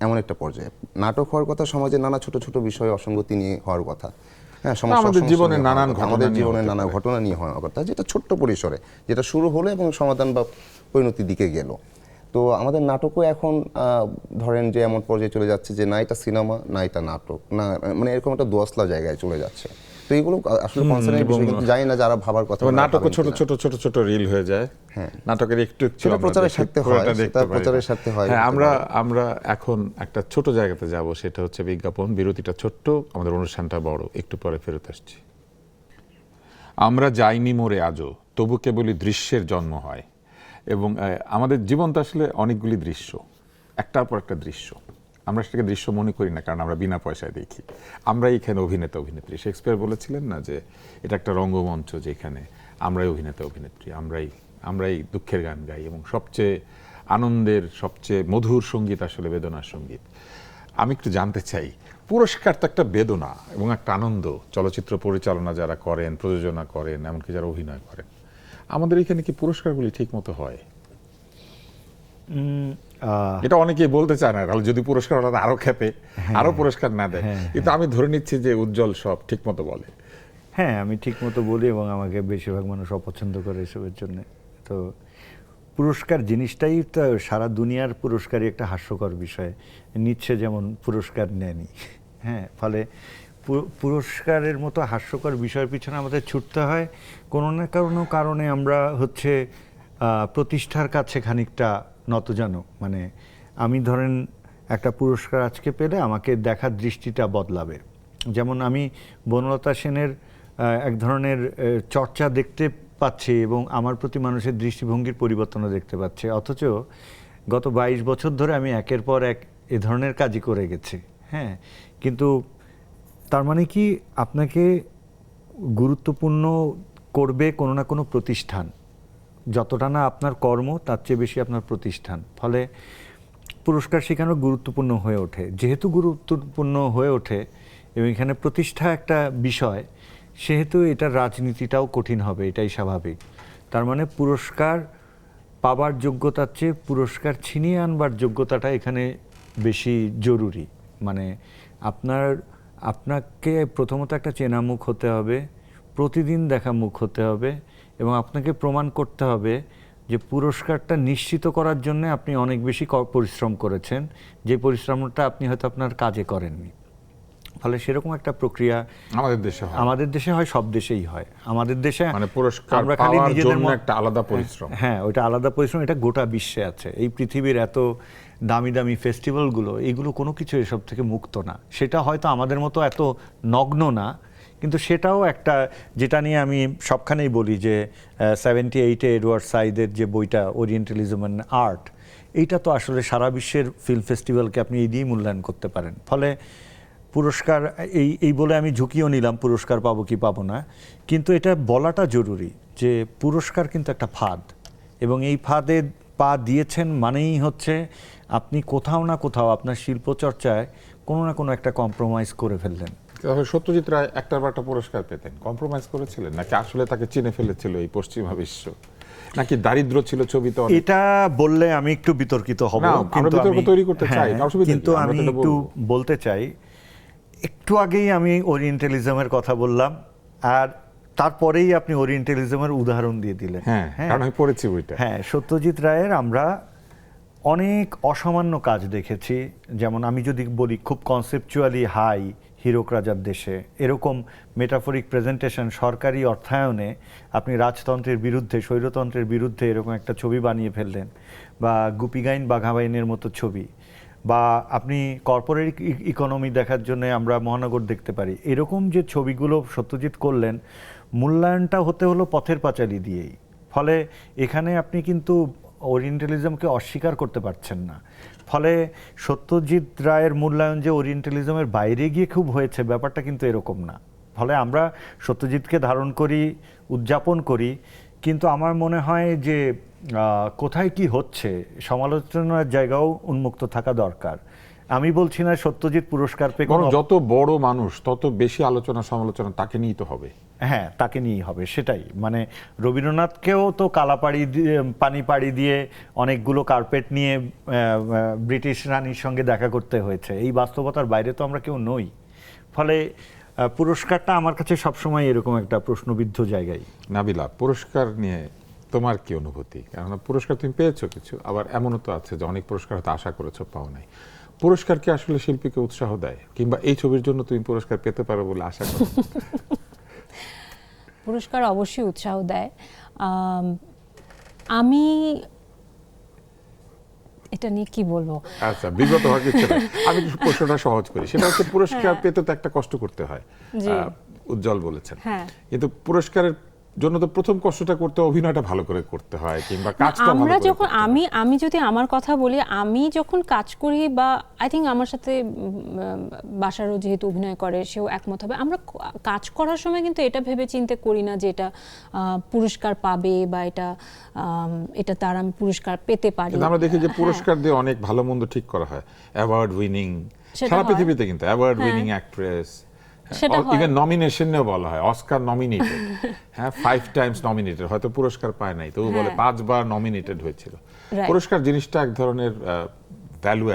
এমন একটা পর্যায়ে। নাটক হওয়ার কথা সমাজে নানা ছোট ছোট বিষয় অসঙ্গতি নিয়ে হওয়ার কথা, হ্যাঁ, আমাদের জীবনের নানান ঘটনা আমাদের নিয়ে জীবনের হতে নানা পারে। ঘটনা নিয়ে হওয়ার কথা, যেটা ছোট্ট পরিসরে যেটা শুরু হলো এবং সমাধান বা পরিণতির দিকে গেল। তো আমাদের নাটকও এখন ধরেন যে এমন পর্যায়ে চলে যাচ্ছে যে না এটা সিনেমা না এটা নাটক, না মানে এরকম একটা দোয়াসলা জায়গায় চলে যাচ্ছে। তো এগুলো আসলে কনসার্নের বিষয়, কিন্তু জানি না যারা ভাবার কথা ওনারা নাটকও ভাবেন ছোট কিনা। ছোট ছোট ছোট রিল হয়ে যায়, হ্যাঁ। নাটকের একটু একটু সেটা আমরা প্রচারের দেখি, স্বার্থে পুরোটা হয়, দেখতে সেটা পারি না। প্রচারের স্বার্থে হয়, হ্যাঁ, হতে পারে। আমরা এখন একটা ছোট জায়গাতে যাব, সেটা হচ্ছে বিজ্ঞাপন। বিরতিটা ছোট্ট, আমাদের অনুষ্ঠানটা বড়, একটু পরে ফেরত আসছি। আমরা যাইনি মোরে আজও, তবু কেবলই দৃশ্যের জন্ম হয়। এবং আমাদের জীবন তো আসলে অনেকগুলি দৃশ্য, একটার পর একটা দৃশ্য। আমরা সেটাকে দৃশ্য মনে করি না, কারণ আমরা বিনা পয়সায় দেখি। আমরা এখানে অভিনেতা অভিনেত্রী। শেক্সপিয়ার বলেছিলেন না যে এটা একটা রঙ্গমঞ্চ, যেখানে আমরাই অভিনেতা অভিনেত্রী, আমরাই দুঃখের গান গাই, এবং সবচেয়ে আনন্দের, সবচেয়ে মধুর সঙ্গীত আসলে বেদনার সঙ্গীত। আমি একটু জানতে চাই, পুরস্কার তো একটা বেদনা এবং একটা আনন্দ। চলচ্চিত্র পরিচালনা যারা করেন, প্রযোজনা করেন, এমনকি যারা অভিনয় করেন, আমাদের এখানে কি পুরস্কারগুলি ঠিক মতো হয়? এটা অনেকেই বলতে চায় না, তাহলে যদি পুরস্কার হলে আরো খেপে, আরো পুরস্কার না দেয়। কিন্তু আমি ধরে নিচ্ছি যে উজ্জ্বল সব ঠিক মতো বলে। হ্যাঁ, আমি ঠিক মতো বলি এবং আমাকে বেশিরভাগ মানুষ অপছন্দ করে এসবের জন্য। তো পুরস্কার জিনিসটাই তো সারা দুনিয়ার পুরস্কারই একটা হাস্যকর বিষয়। নিচ্ছে যেমন পুরস্কার নেয়নি, হ্যাঁ, ফলে পুরস্কারের মতো হাস্যকর বিষয়ের পিছনে আমাদের ছুটতে হয়। কোনো না কোনো কারণে আমরা হচ্ছে প্রতিষ্ঠার কাছে খানিকটা নতজানু। মানে আমি ধরেন একটা পুরস্কার আজকে পেলে আমাকে দেখার দৃষ্টিটা বদলাবে। যেমন আমি বনলতা সেনের এক ধরনের চর্চা দেখতে পাচ্ছি এবং আমার প্রতি মানুষের দৃষ্টিভঙ্গির পরিবর্তনও দেখতে পাচ্ছি, অথচ গত 22 বছর ধরে আমি একের পর এক এ ধরনের কাজই করে গেছি। হ্যাঁ, কিন্তু তার মানে কি আপনাকে গুরুত্বপূর্ণ করবে কোনো না কোনো প্রতিষ্ঠান, যতটা না আপনার কর্ম তার চেয়ে বেশি আপনার প্রতিষ্ঠান। ফলে পুরস্কার সেখানেও গুরুত্বপূর্ণ হয়ে ওঠে। যেহেতু গুরুত্বপূর্ণ হয়ে ওঠে এবং এখানে প্রতিষ্ঠা একটা বিষয়, সেহেতু এটার রাজনীতিটাও কঠিন হবে, এটাই স্বাভাবিক। তার মানে পুরস্কার পাবার যোগ্যতার চেয়ে পুরস্কার ছিনিয়ে আনবার যোগ্যতাটা এখানে বেশি জরুরি। মানে আপনাকে প্রথমত একটা চেনা মুখ হতে হবে, প্রতিদিন দেখা মুখ হতে হবে, এবং আপনাকে প্রমাণ করতে হবে যে পুরস্কারটা নিশ্চিত করার জন্য আপনি অনেক বেশি পরিশ্রম করেছেন, যে পরিশ্রমটা আপনি হয়তো আপনার কাজে করেননি। ফলে সেরকম একটা প্রক্রিয়া আমাদের দেশে হয়, সব দেশেই হয়। আমাদের দেশে মানে পুরস্কার আমরা খালি পাওয়ার নিজেদের জন্য একটা আলাদা পরিশ্রম। হ্যাঁ, ওইটা আলাদা পরিশ্রম, এটা গোটা বিশ্বে আছে। এই পৃথিবীর এত দামি দামি ফেস্টিভ্যালগুলো, এইগুলো কোনো কিছু এসব থেকে মুক্ত না। সেটা হয়তো আমাদের মতো এত নগ্ন না, কিন্তু সেটাও একটা, যেটা নিয়ে আমি সবখানেই বলি যে 78-এ এডওয়ার্ড সাইদের যে বইটা ওরিয়েন্টালিজম অ্যান্ড আর্ট, এইটা তো আসলে সারা বিশ্বের ফিল্ম ফেস্টিভ্যালকে আপনি এই দিয়েই মূল্যায়ন করতে পারেন। ফলে পুরস্কার এই বলে আমি ঝুঁকিও নিলাম পুরস্কার পাবো কি পাবো না, কিন্তু এটা বলাটা জরুরি যে পুরস্কার কিন্তু একটা ফাঁদ, এবং এই ফাঁদে পা দিয়েছেন মানেই হচ্ছে আপনি কোথাও না কোথাও আপনার শিল্পচর্চায় কোনো না কোনো একটা কম্প্রোমাইজ করে ফেললেন। সত্যজিৎ রায় একটার পর একটা পুরস্কার পেতেন, কম্প্রোমাইজ করেছিলেন নাকি আসলে তাকে চিনে ফেলেছিল এই পশ্চিমা বিশ্ব, নাকি দারিদ্র ছিল ছবিতে? এটা বললে আমি একটু বিতর্কিত হব, কিন্তু বিতর্ক তৈরি করতে চাই, কিন্তু আমি একটু বলতে চাই। একটু আগেই আমি ওরিয়েন্টালিজমের কথা বললাম, আর তারপরেই আপনি ওরিয়েন্টালিজমের উদাহরণ দিয়ে দিলেন। হ্যাঁ, কারণ আমি পড়েছি বইটা। হ্যাঁ, সত্যজিৎ রায়ের আমরা অনেক অসামান্য কাজ দেখেছি। যেমন আমি যদি বলি খুব কনসেপচুয়ালি হাই, হীরক রাজার দেশে, এরকম মেটাফরিক প্রেজেন্টেশন সরকারি অর্থায়নে আপনি রাজতন্ত্রের বিরুদ্ধে, স্বৈরতন্ত্রের বিরুদ্ধে এরকম একটা ছবি বানিয়ে ফেললেন, বা গুপিগাইন বাঘাবাইনের মতো ছবি, বা আপনি কর্পোরেট ইকোনমি দেখার জন্য আমরা মহানগর দেখতে পারি। এরকম যে ছবিগুলো সত্যজিৎ করলেন, মূল্যায়নটা হতে হলো পথের পাঁচালী দিয়েই। ফলে এখানে আপনি কিন্তু ওরিয়েন্টালিজমকে অস্বীকার করতে পারছেন না। ফলে সত্যজিৎ রায়ের মূল্যায়ন যে ওরিয়েন্টালিজমের বাইরে গিয়ে খুব হয়েছে, ব্যাপারটা কিন্তু এরকম না। ফলে আমরা সত্যজিৎকে ধারণ করি, উদযাপন করি, কিন্তু আমার মনে হয় যে কোথায় কি হচ্ছে সমালোচনার জায়গাও উন্মুক্ত থাকা দরকার। আমি বলছি না সত্যজিৎ পুরস্কার পেয়ে বরং যত বড় মানুষ তত বেশি আলোচনা সমালোচনা তাকে নিয়েই তো হবে। হ্যাঁ, তাকে নিয়েই হবে, সেটাই। মানে রবীন্দ্রনাথকেও তো পানি পাড়ি দিয়ে অনেকগুলো কার্পেট নিয়ে ব্রিটিশ রানীর সঙ্গে দেখা করতে হয়েছে। এই বাস্তবতার বাইরে তো আমরা কেউ নই। ফলে পুরস্কারটা আমার কাছে সবসময় এরকম একটা প্রশ্নবিদ্ধ জায়গায়। নাবিলা, পুরস্কার নিয়ে তোমার কি অনুভূতি? কারণ পুরস্কার তুমি পেয়েছো কিছু, আবার এমনও তো আছে যে অনেক পুরস্কার হয়তো আশা করেছো, পাও নাই। পুরস্কার কি আসলে শিল্পীকে উৎসাহ দেয়, কিংবা এই ছবির জন্য তুমি পুরস্কার পেতে পারো বলে আশা করো? পুরস্কার অবশ্যই উৎসাহ দেয়। আমি এটা নিয়ে কি বলবো? আচ্ছা, বিগত হওয়ার কিছু না, আমি প্রশ্নটা সহজ করি। সেটা হচ্ছে পুরস্কার পেতে তো একটা কষ্ট করতে হয়, উজ্জ্বল বলেছেন। কিন্তু পুরস্কারের জন্য তো প্রথম কষ্টটা করতে, অভিনয়টা ভালো করে করতে হয়, কিংবা কাজটা ভালো আমরা করে যখন করতে হয়। আমি যদি আমার কথা বলি, আমি যখন কাজ করি, বা আই থিঙ্ক আমার সাথে বাসারও যেহেতু অভিনয় করে, সেও একমত হবে, আমরা কাজ করার সময় কিন্তু এটা ভেবে চিন্তে করি না যে এটা পুরস্কার পাবে, বা এটা তার আমি পুরস্কার পেতে পারি। কিন্তু আমরা দেখি যে পুরস্কার দিয়ে অনেক ভালো মন্দ ঠিক করা হয়, অ্যাওয়ার্ড উইনিং, সারা পৃথিবীতে কিন্তু অ্যাওয়ার্ড উইনিং অ্যাক্ট্রেস, ইভেন নমিনেশনেও বলা হয় অস্কার নমিনেটেড, হ্যাঁ 5 টাইমস নমিনেটেড, হয়তো পুরস্কার পায় নাই, তবু বলে 5 বার নমিনেটেড হয়েছিল। পুরস্কার জিনিসটা এক ধরনের ভ্যালু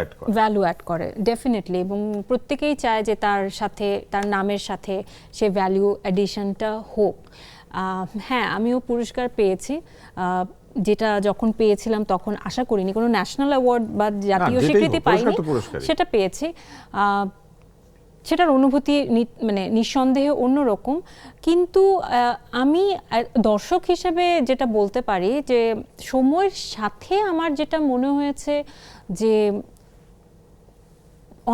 অ্যাড করে ডেফিনেটলি, এবং প্রত্যেকেই চায় যে তার সাথে, তার নামের সাথে সে ভ্যালু অ্যাডিশনটা হোক। হ্যাঁ, আমিও পুরস্কার পেয়েছি, যেটা যখন পেয়েছিলাম তখন আশা করিনি, কোনো ন্যাশনাল অ্যাওয়ার্ড বা জাতীয় স্বীকৃতি পাইনি, সেটা পেয়েছি। সেটার অনুভূতি মানে নিঃসন্দেহে অন্যরকম। কিন্তু আমি দর্শক হিসেবে যেটা বলতে পারি, যে সময়ের সাথে আমার যেটা মনে হয়েছে যে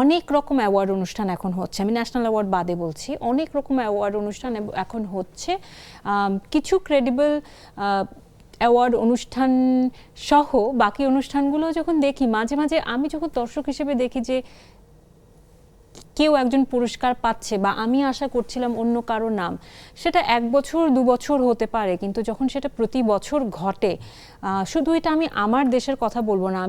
অনেক রকম অ্যাওয়ার্ড অনুষ্ঠান এখন হচ্ছে, আমি ন্যাশনাল অ্যাওয়ার্ড বাদে বলছি, অনেক রকম অ্যাওয়ার্ড অনুষ্ঠান এখন হচ্ছে। কিছু ক্রেডিবল অ্যাওয়ার্ড অনুষ্ঠান সহ বাকি অনুষ্ঠানগুলো যখন দেখি, মাঝে মাঝে আমি যখন দর্শক হিসেবে দেখি যে কেউ একজন পুরস্কার পাচ্ছে, বা আমি আশা করছিলাম অন্য কারো নাম, সেটা 1 বছর 2 বছর হতে পারে, কিন্তু যখন সেটা প্রতি বছর ঘটে, শুধু এটা আমি আমার দেশের কথা বলবো না,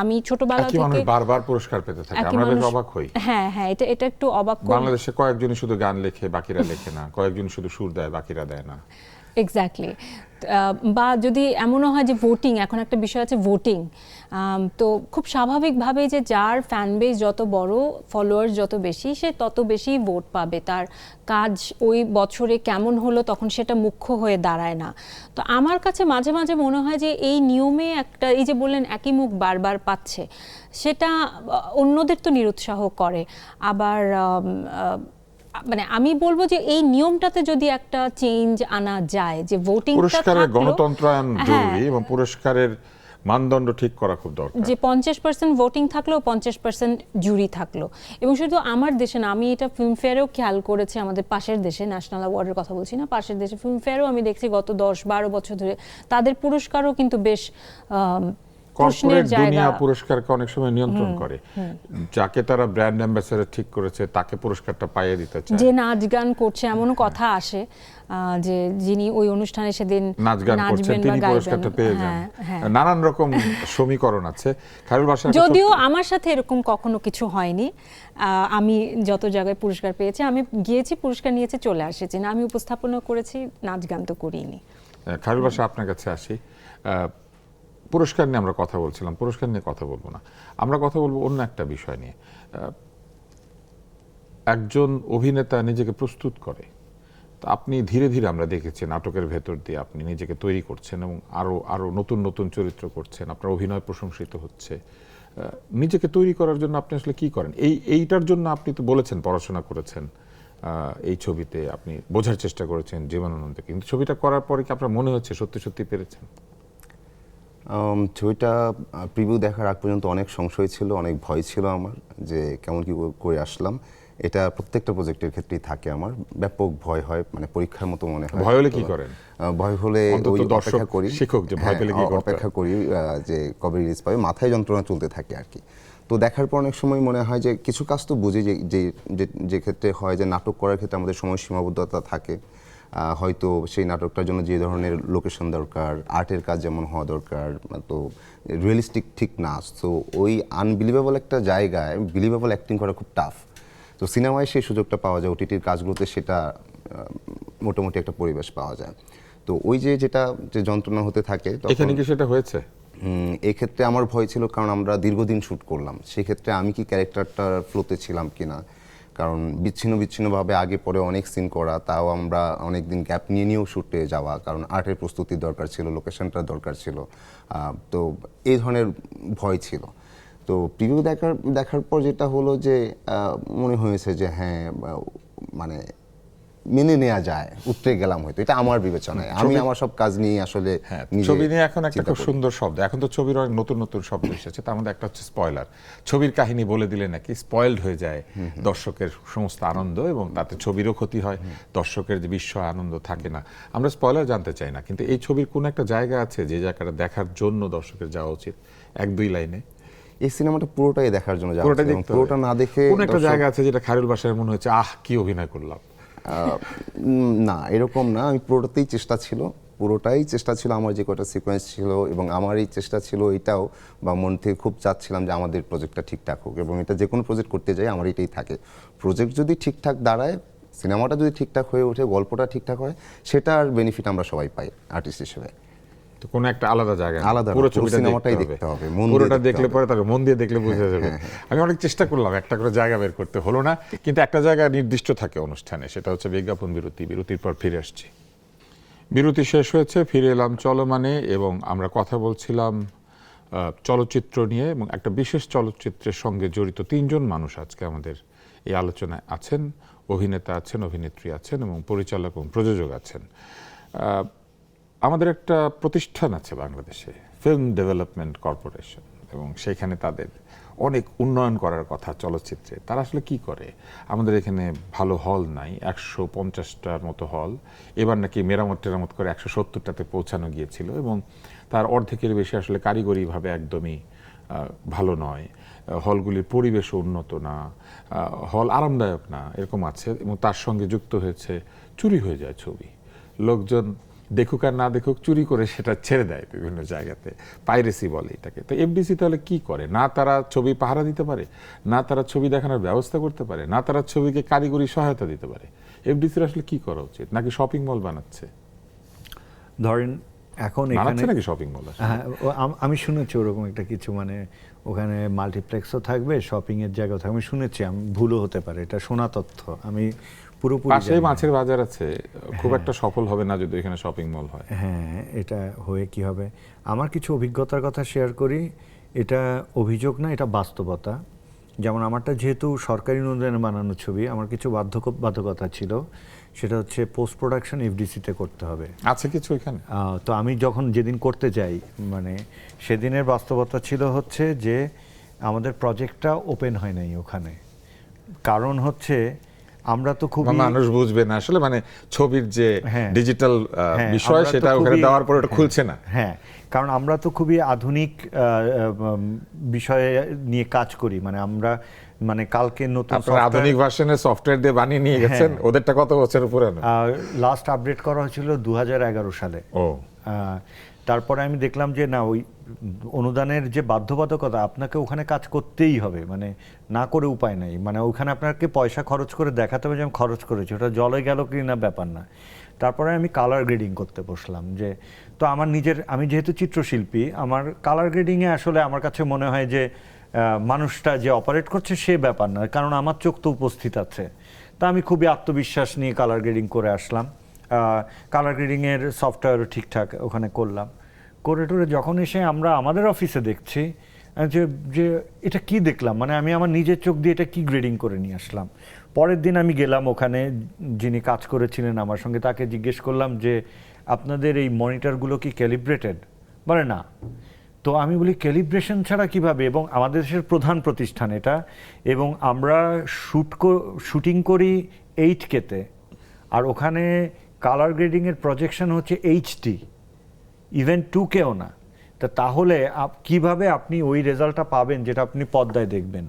আমি ছোটবেলা থেকে বারবার পুরস্কার পেতে থাকে, আমরা বেশ অবাক হই। হ্যাঁ, এটা একটু অবাক। বাংলাদেশে কয়েকজনই শুধু গান লেখে, বাকিরা লেখে না, কয়েকজন শুধু সুর দেয়, বাকিরা দেয় না। এক্স্যাক্টলি। বা যদি এমনও হয় যে ভোটিং, এখন একটা বিষয় আছে ভোটিং, তো খুব স্বাভাবিকভাবে যে যার ফ্যান বেস যত বড়, ফলোয়ার্স যত বেশি, সে তত বেশি ভোট পাবে, তার কাজ ওই বছরে কেমন হলো তখন সেটা মুখ্য হয়ে দাঁড়ায় না। তো আমার কাছে মাঝে মাঝে মনে হয় যে এই নিয়মে একটা, এই যে বললেন একই মুখ বারবার পাচ্ছে, সেটা অন্যদের তো নিরুৎসাহ করে। আবার মানে আমি বলবো যে এই নিয়মটাতে যদি একটা চেঞ্জ আনা যায়, যে ভোটিংটা পুরস্কারের গণতন্ত্রায়ন জরুরি, এবং পুরস্কারের মানদণ্ড ঠিক করা খুব দরকার, যে 50% ভোটিং থাকলো, 50% জুরি থাকলো। এবং শুধু আমার দেশে না, আমি এটা ফিল্মফেয়ারেও খেয়াল করেছি, আমাদের পাশের দেশে, ন্যাশনাল অ্যাওয়ার্ডের কথা বলছি না, পাশের দেশে ফিল্মফেয়ারেও আমি দেখছি গত 10-12 বছর ধরে তাদের পুরস্কারও কিন্তু বেশ কর্পোরেট দুনিয়া পুরস্কারকে অনেক সময় নিয়ন্ত্রণ করে, যাকে তারা ব্র্যান্ড অ্যাম্বাসেডর ঠিক করেছে তাকে পুরস্কারটা পাইয়ে দিতে চায়। যে নাচ গান করছে, এমনও কথা আসে যে যিনি ওই অনুষ্ঠানে সেদিন নাচ গান করছেন তিনি পুরস্কারটা পেয়ে যান। নানান রকম সমীকরণ আছে। খায়রুল বাশার, যদিও আমার সাথে এরকম কখনো কিছু হয়নি, আমি যত জায়গায় পুরস্কার পেয়েছি, আমি গিয়েছি, পুরস্কার নিয়েছি, চলে আসেছি, না আমি উপস্থাপনা করেছি, নাচ গান তো করিনি। খায়রুল বাশা, আপনার কাছে আসি। পুরস্কার নিয়ে আমরা কথা বলছিলাম, পুরস্কার নিয়ে কথা বলবো না, আমরা কথা বলবো অন্য একটা বিষয় নিয়ে। একজন অভিনেতা নিজেকে প্রস্তুত করে, তো আপনি ধীরে ধীরে আমরা দেখেছি নাটকের ভেতর দিয়ে আপনি নিজেকে তৈরি করছেন, এবং আরো নতুন নতুন চরিত্র করছেন, আপনার অভিনয় প্রশংসিত হচ্ছে। নিজেকে তৈরি করার জন্য আপনি আসলে কি করেন? এইটার জন্য আপনি তো বলেছেন পড়াশোনা করেছেন, এই ছবিতে আপনি বোঝার চেষ্টা করেছেন জীবনানন্দে, কিন্তু ছবিটা করার পরে কি আপনার মনে হচ্ছে সত্যি সত্যি পেরেছেন? ছবিটা প্রিভিউ দেখার আগ পর্যন্ত অনেক সংশয় ছিল, অনেক ভয় ছিল আমার, যে কেমন কি করে আসলাম। এটা প্রত্যেকটা প্রজেক্টের ক্ষেত্রেই থাকে আমার। ব্যাপক ভয় হয়, মানে পরীক্ষার মতো মনে হয়। ভয় হলে কি করেন? ভয় হলে অন্তত ওই দর্শক অপেক্ষা করি, শিক্ষক যে ভয় পেলে কি করতে হয়? অপেক্ষা করি যে কবে রিলিজ পাবে, মাথায় যন্ত্রণা চলতে থাকে আর কি। তো দেখার পর অনেক সময় মনে হয় যে কিছু কাজ তো বুঝি যে ক্ষেত্রে হয় যে নাটক করার ক্ষেত্রে আমাদের সময় সীমাবদ্ধতা থাকে। হয়তো সেই নাটকটার জন্য যে ধরনের লোকেশন দরকার, আর্টের কাজ যেমন হওয়া দরকার, তো রিয়েলিস্টিক ঠিক না। তো ওই আনবিলিভেবল একটা জায়গায় বিলিভেবল অ্যাক্টিং করা খুব টাফ। তো সিনেমায় সেই সুযোগটা পাওয়া যায়, ওটিটির কাজগুলোতে সেটা মোটামুটি একটা পরিবেশ পাওয়া যায়। তো ওই যেটা যন্ত্রণা হতে থাকে এখানে কি সেটা হয়েছে? এক্ষেত্রে আমার ভয় ছিল, কারণ আমরা দীর্ঘদিন শ্যুট করলাম, সেক্ষেত্রে আমি কি ক্যারেক্টারটার ফ্লোতে ছিলাম কিনা। কারণ বিচ্ছিন্নভাবে আগে পরে অনেক সিন করা, তাও আমরা অনেক দিন গ্যাপ নিয়েও শ্যুটে যাওয়া, কারণ আর্টের প্রস্তুতির দরকার ছিল, লোকেশনটার দরকার ছিল। তো এই ধরনের ভয় ছিল। তো প্রিভিউ দেখার পর যেটা হলো যে মনে হয়েছে যে হ্যাঁ, মানে মেনে নেওয়া যায়, উতরে গেলাম হয়তো, এটা আমার বিবেচনায়। আমি আমার সব কাজ নিয়ে আসলে ছবি নিয়ে এখন একটা খুব সুন্দর শব্দ, এখন তো ছবির অনেক নতুন নতুন শব্দ এসেছে, তার মধ্যে একটা হচ্ছে স্পয়লার। ছবির কাহিনী বলে দিলে নাকি স্পয়েলড হয়ে যায় দর্শকের সমস্ত আনন্দ, এবং তাতে ছবিরও ক্ষতি হয়, দর্শকের যে বিস্ময় আনন্দ থাকে না। আমরা স্পয়লার জানতে চাই না, কিন্তু এই ছবির কোন একটা জায়গা আছে যে জায়গাটা দেখার জন্য দর্শকের যাওয়া উচিত? 1-2 লাইনে। এই সিনেমাটা পুরোটাই দেখার জন্য যাওয়া উচিত, এবং দেখতে পুরোটা না দেখে কোন একটা জায়গা আছে যেটা খায়রুল বাসার মনে হচ্ছে আহ কি অভিনয় করলাম? না, এরকম না। আমি পুরোটাই চেষ্টা ছিল আমার যে কটা সিকোয়েন্স ছিল, এবং আমার এই চেষ্টা ছিল এটাও, বা মন থেকে খুব চাচ্ছিলাম যে আমাদের প্রজেক্টটা ঠিকঠাক হোক, এবং এটা যে কোনো প্রজেক্ট করতে যাই আমার এটাই থাকে। প্রজেক্ট যদি ঠিকঠাক দাঁড়ায়, সিনেমাটা যদি ঠিকঠাক হয়ে ওঠে, গল্পটা ঠিকঠাক হয়, সেটার বেনিফিট আমরা সবাই পাই আর্টিস্ট হিসেবে। তো কোন একটা আলাদা জায়গা, আলাদা পুরো পুরো ছবিটা সিনেমাটাই দেখতে হবে, মন দিয়ে পুরোটা দেখতে দেখলে হবে। পরে তাকে মন দিয়ে দেখলে বোঝা যাবে। আমি অনেক চেষ্টা করলাম একটা করে জায়গা বের করতে, হলো না। কিন্তু একটা জায়গা নির্দিষ্ট থাকে অনুষ্ঠানে, সেটা হচ্ছে বিজ্ঞাপন বিরতি। বিরতির পর ফিরে আসছি। বিরতি শেষ হয়েছে, ফিরে এলাম চলমানে, এবং আমরা কথা বলছিলাম চলচ্চিত্র নিয়ে, এবং একটা বিশেষ চলচ্চিত্রের সঙ্গে জড়িত 3 জন মানুষ আজকে আমাদের এই আলোচনায় আছেন। অভিনেতা আছেন, অভিনেত্রী আছেন, এবং পরিচালক এবং প্রযোজক আছেন। আমাদের একটা প্রতিষ্ঠান আছে বাংলাদেশে, ফিল্ম ডেভেলপমেন্ট কর্পোরেশন, এবং সেখানে তাদের অনেক উন্নয়ন করার কথা চলচ্চিত্রে। তারা আসলে কি করে? আমাদের এখানে ভালো হল নাই, 150টার মতো হল, এবার নাকি মেরামত টেরামত করে 170টাতে পৌঁছানো গিয়েছিল, এবং তার অর্ধেকের বেশি আসলে কারিগরিভাবে একদমই ভালো নয়। হলগুলির পরিবেশও উন্নত না, হল আরামদায়ক না, এরকম আছে। এবং তার সঙ্গে যুক্ত হয়েছে চুরি হয়ে যায় ছবি। লোকজন দেখুক আর না দেখুক, চুরি করে সেটা ছেড়ে দেয় বিভিন্ন জায়গাতে, পাইরেসি বলে এটাকে। তো এফডিসি তাহলে কি করে? না তারা ছবি পাহারা দিতে পারে, না তারা ছবি দেখানোর ব্যবস্থা করতে পারে, না তারা ছবিকে কারিগরি সহায়তা দিতে পারে। এফডিসির আসলে কি করা উচিত? নাকি শপিং মল বানাচ্ছে? ধরেন এখন বানাচ্ছে নাকি শপিং মল? হ্যাঁ, আমি শুনেছি ওরকম একটা কিছু, মানে ওখানে মাল্টিপ্লেক্সও থাকবে, শপিং এর জায়গাও থাকবে। আমি শুনেছি, আমি ভুলও হতে পারে, এটা শোনা তথ্য, আমি পুরোপুরি পাশেই মাছের বাজার আছে, খুব একটা সফল হবে না যদি এখানে শপিং মল হয়। হ্যাঁ, এটা হয়ে কি হবে? আমার কিছু অভিজ্ঞতার কথা শেয়ার করি। এটা অভিযোগ না, এটা বাস্তবতা। যেমন আমারটা যেহেতু সরকারি অনুদানে বানানো ছবি, আমার কিছু বাধ্যকতা ছিল। সেটা হচ্ছে পোস্ট প্রোডাকশন এফডিসিতে করতে হবে। আছে কিছু এখানে? তো আমি যেদিন করতে যাই, মানে সেদিনের বাস্তবতা ছিল হচ্ছে যে আমাদের প্রজেক্টটা ওপেন হয় নাই ওখানে। কারণ হচ্ছে আমরা তো খুব মানুষ বুঝবে না আসলে, মানে ছবির যে ডিজিটাল বিষয় সেটা ওখানে দেওয়ার পর ওটা খুলছে না। হ্যাঁ, কারণ আমরা তো খুবই আধুনিক বিষয়ে নিয়ে কাজ করি, মানে আমরা কালকে নতুন আধুনিক ভার্সনের সফটওয়্যার দিয়ে বানিয়ে নিয়ে গেছেন। ওদেরটা কত বছর পুরানো? লাস্ট আপডেট করা হয়েছিল 2011 সালে। তারপরে আমি দেখলাম যে না, ওই অনুদানের যে বাধ্যবাধকতা, আপনাকে ওখানে কাজ করতেই হবে, মানে না করে উপায় নাই। মানে ওখানে আপনাকে পয়সা খরচ করে দেখাতে হবে যে আমি খরচ করেছি, ওটা জলে গেল কি না ব্যাপার না। তারপরে আমি কালার গ্রেডিং করতে বসলাম। তো আমি যেহেতু চিত্রশিল্পী, আমার কালার গ্রেডিংয়ে আসলে আমার কাছে মনে হয় যে মানুষটা যে অপারেট করছে সে ব্যাপার না, কারণ আমার চোখ তো উপস্থিত আছে। তা আমি খুবই আত্মবিশ্বাস নিয়ে কালার গ্রেডিং করে আসলাম। কালার গ্রেডিংয়ের সফটওয়্যারও ঠিকঠাক ওখানে করলাম। করে টোরে যখন এসে আমরা আমাদের অফিসে দেখছি যে এটা কি দেখলাম, মানে আমি আমার নিজের চোখ দিয়ে এটা কি গ্রেডিং করে নিয়ে আসলাম। পরের দিন আমি গেলাম ওখানে, যিনি কাজ করেছিলেন আমার সঙ্গে, তাকে জিজ্ঞেস করলাম যে আপনাদের এই মনিটরগুলো কি ক্যালিব্রেটেড? বলে না। তো আমি বলি ক্যালিব্রেশন ছাড়া কিভাবে, এবং আমাদের দেশের প্রধান প্রতিষ্ঠান এটা, এবং আমরা শুটিং করি 8K-তে, আর ওখানে কালার গ্রেডিংয়ের প্রজেকশন হচ্ছে HD, ইভেন 2K-ও না। তাহলে কিভাবে আপনি ওই রেজাল্টটা পাবেন যেটা আপনি পর্দায় দেখবেন?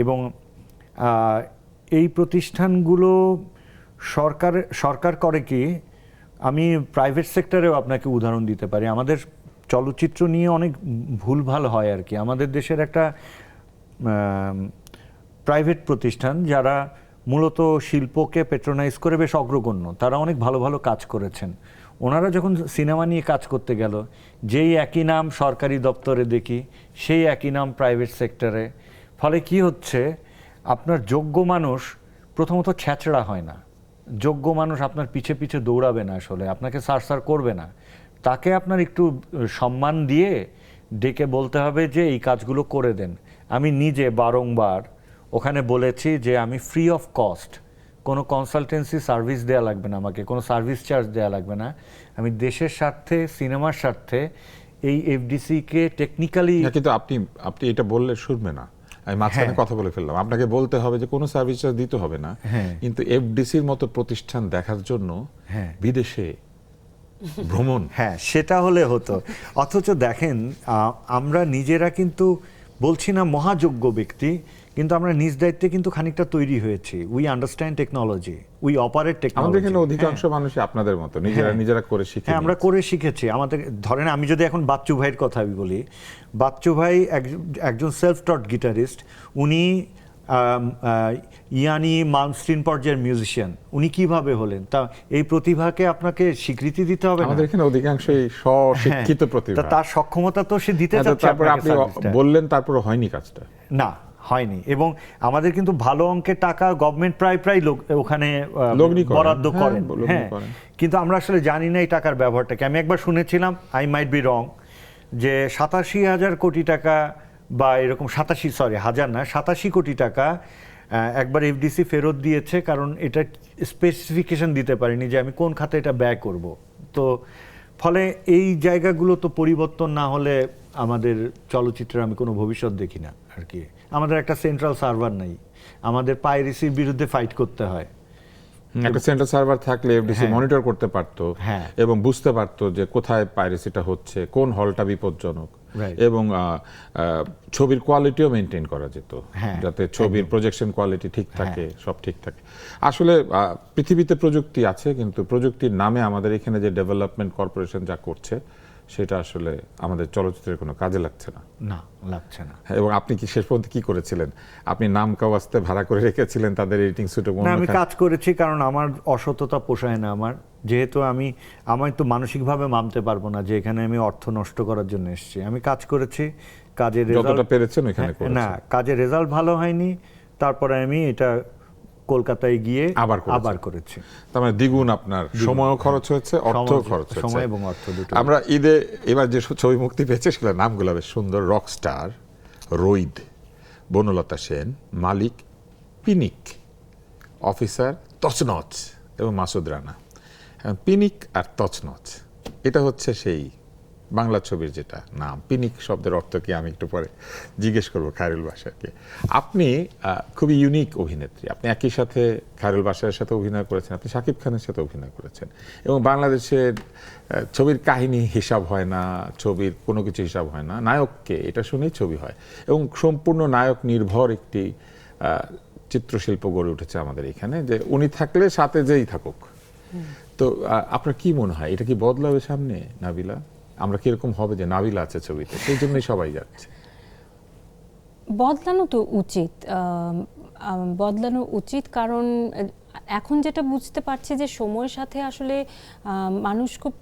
এবং এই প্রতিষ্ঠানগুলো সরকার করে কি, আমি প্রাইভেট সেক্টরেও আপনাকে উদাহরণ দিতে পারি। আমাদের চলচ্চিত্র নিয়ে অনেক ভুলভাল হয় আর কি। আমাদের দেশের একটা প্রাইভেট প্রতিষ্ঠান যারা মূলত শিল্পকে পেট্রোনাইজ করে বেশ অগ্রগণ্য, তারা অনেক ভালো ভালো কাজ করেছেন। ওনারা যখন সিনেমা নিয়ে কাজ করতে গেল, যেই একই নাম সরকারি দপ্তরে দেখি, সেই একই নাম প্রাইভেট সেক্টরে। ফলে কি হচ্ছে, আপনার যোগ্য মানুষ প্রথমত ছ্যাচড়া হয় না। যোগ্য মানুষ আপনার পিছে পিছে দৌড়াবে না, আসলে আপনাকে সার করবে না। তাকে আপনার একটু সম্মান দিয়ে ডেকে বলতে হবে যে এই কাজগুলো করে দেন। আমি নিজে বারংবার ওখানে বলেছি যে আমি ফ্রি অফ কস্ট, কোনো কনসালটেন্সি সার্ভিস দেওয়া লাগবে না, আমাকে কোনো সার্ভিস চার্জ দেওয়া লাগবে না। আমি দেশের স্বার্থে, সিনেমার স্বার্থে এই এফডিসিকে টেকনিক্যালি। কিন্তু আপনি এটা বললে শুনবে না, আমি মাঝখানে কথা বলে ফেললাম। আপনাকে বলতে হবে যে কোনো সার্ভিস চার্জ দিতে হবে না, কিন্তু এফডিসির মতো প্রতিষ্ঠান দেখার জন্য বিদেশে ভ্রমণ, সেটা হলে হতো। অথচ দেখেন, আমরা নিজেরা কিন্তু বলছি না মহাযোগ্য ব্যক্তি, কিন্তু আমরা নিজ দায়িত্বে কিন্তু খানিকটা তৈরি হয়েছি। We understand technology, we operate technology. আমাদের এখানে অধিকাংশ মানুষই আপনাদের মতো নিজেরা করে শিখে। আমরা করে শিখেছি। আমাদের ধরেন, আমি যদি এখন বাচ্চু ভাইয়ের কথা বলি, বাচ্চু ভাই একজন সেলফ টট গিটারিস্ট। উনি ইয়ানি মালমস্টিন পর্যায়ের মিউজিশিয়ান। উনি কিভাবে হলেন? তা এই প্রতিভাকে আপনাকে স্বীকৃতি দিতে হবে। আমাদের এখানে অধিকাংশই স্বশিক্ষিত প্রতিভা, তার সক্ষমতা তো সে দিতে চাচ্ছে। তারপরে আপনি বললেন, তারপরে হয়নি কাজটা, না হয়নি। এবং আমাদের কিন্তু ভালো অঙ্কের টাকা গভর্নমেন্ট প্রায় লোক ওখানে বরাদ্দ করেন, কিন্তু আমরা আসলে জানি না এই টাকার ব্যবহারটাকে। আমি একবার শুনেছিলাম, আই মাইট বি রং, যে 87,000 কোটি টাকা বা এরকম 87 কোটি টাকা একবার এফডিসি ফেরত দিয়েছে, কারণ এটা স্পেসিফিকেশন দিতে পারেনি যে আমি কোন খাতে এটা ব্যয় করব। তো ফলে এই জায়গাগুলো তো পরিবর্তন না হলে আমাদের চলচ্চিত্রের আমি কোনো ভবিষ্যৎ দেখি না আর কি। আমাদের একটা সেন্ট্রাল সার্ভার নাই, আমাদের পাইরেসির বিরুদ্ধে ফাইট করতে হয়। একটা সেন্ট্রাল সার্ভার থাকলে এফডিসি মনিটর করতে পারতো এবং বুঝতে পারতো যে কোথায় পাইরেসিটা হচ্ছে, কোন হলটা বিপজ্জনক, এবং ছবির কোয়ালিটিও মেনটেন করা যেত, যাতে ছবির প্রজেকশন কোয়ালিটি ঠিক থাকে, সব ঠিক থাকে। আসলে পৃথিবীতে প্রযুক্তি আছে, কিন্তু প্রযুক্তির নামে আমাদের এখানে যে ডেভেলপমেন্ট কর্পোরেশন যা করছে, সেটা আসলে আমাদের চলচ্চিত্রের কোনো কাজে লাগছে না। লাগছে না। এবং আপনি কি শেষ পর্যন্ত কি করেছিলেন? আপনি নাম কাওয়াস্তে ভাড়া করে রেখেছিলেন তাদের এডিটিং স্টুডিও? আমি কাজ করেছি, কারণ আমার অসততা পোষায় না। যেহেতু আমি তো মানসিকভাবে মানতে পারবো না যে এখানে আমি অর্থ নষ্ট করার জন্য এসেছি। আমি কাজ করেছি, কাজের যতটা পেরেছেন ওখানে করেছেন। না, কাজের রেজাল্ট ভালো হয়নি, তারপরে আমি এটা কলকাতায় গিয়ে আবার করেছি। তার মানে দ্বিগুণ আপনার সময়ও খরচ হয়েছে, অর্থ খরচ হয়েছে। সময় এবং অর্থ দুটো। আমরা ঈদে এবার যে ছবি মুক্তি পেয়েছে সেগুলো নামগুলো বেশ সুন্দর: রকস্টার, রোইদ, বনলতা সেন, মালিক, পিনিক, অফিসার, তছনছ এবং মাসুদ রানা। পিনিক আর তছনছ এটা হচ্ছে সেই বাংলা ছবির যেটা নাম। পিনিক শব্দের অর্থ কি আমি একটু পরে জিজ্ঞেস করবো খায়রুল বাশারকে। আপনি খুবই ইউনিক অভিনেত্রী। আপনি একই সাথে খায়রুল বাশারের সাথে অভিনয় করেছেন, আপনি শাকিব খানের সাথে অভিনয় করেছেন, এবং বাংলাদেশের ছবির কাহিনী হিসাব হয় না, ছবির কোনো কিছু হিসাব হয় না, নায়ককে এটা শুনেই ছবি হয়, এবং সম্পূর্ণ নায়ক নির্ভর একটি চিত্রশিল্প গড়ে উঠেছে আমাদের এখানে, যে উনি থাকলে সাথে যেই থাকুক। তো আপনার কি মনে হয়, এটা কি বদলাবে সামনে নাবিলা? আমরা কিরকম হবে যে নাবিলা আছে ছবিতে, সেই জন্যই সবাই যাচ্ছে? বদলানো তো উচিত, বদলানো উচিত, কারণ এখন যেটা বুঝতে পারছি যে সময়ের সাথে আসলে মানুষ খুব,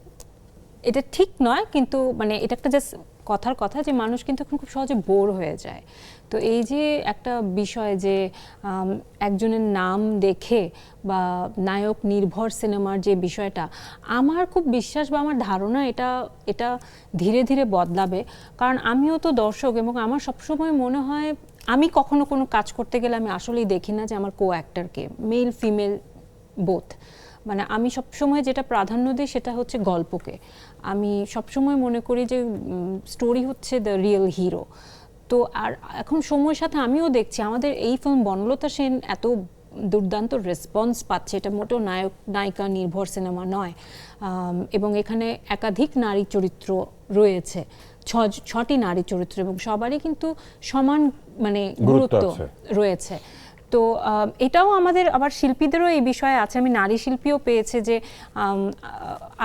এটা ঠিক নয় কিন্তু মানে এটা একটা জাস্ট কথার কথা যে মানুষ কিন্তু এখন খুব সহজে বোর হয়ে যায়। তো এই যে একটা বিষয় যে একজনের নাম দেখে বা নায়ক নির্ভর সিনেমার যে বিষয়টা, আমার খুব বিশ্বাস বা আমার ধারণা এটা ধীরে ধীরে বদলাবে। কারণ আমিও তো দর্শক, এবং আমার সবসময় মনে হয় আমি কখনো কোনো কাজ করতে গেলে আমি আসলেই দেখি না যে আমার কো অ্যাক্টরকে, মেল ফিমেল বোথ, মানে আমি সবসময় যেটা প্রাধান্য দিই সেটা হচ্ছে গল্পকে। আমি সবসময় মনে করি যে স্টোরি হচ্ছে দ্য রিয়েল হিরো। তো আর এখন সময়ের সাথে আমিও দেখছি আমাদের এই ফিল্ম বনলতা সেন এত দুর্দান্ত রেসপন্স পাচ্ছে, এটা মোটেও নায়ক নায়িকা নির্ভর সিনেমা নয়। এবং এখানে একাধিক নারী চরিত্র রয়েছে, ছটি নারী চরিত্র, এবং সবারই কিন্তু সমান মানে গুরুত্ব রয়েছে। তো এটাও আমাদের আবার শিল্পীদেরও এই বিষয়ে আছে। আমি নারী শিল্পীও পেয়েছে যে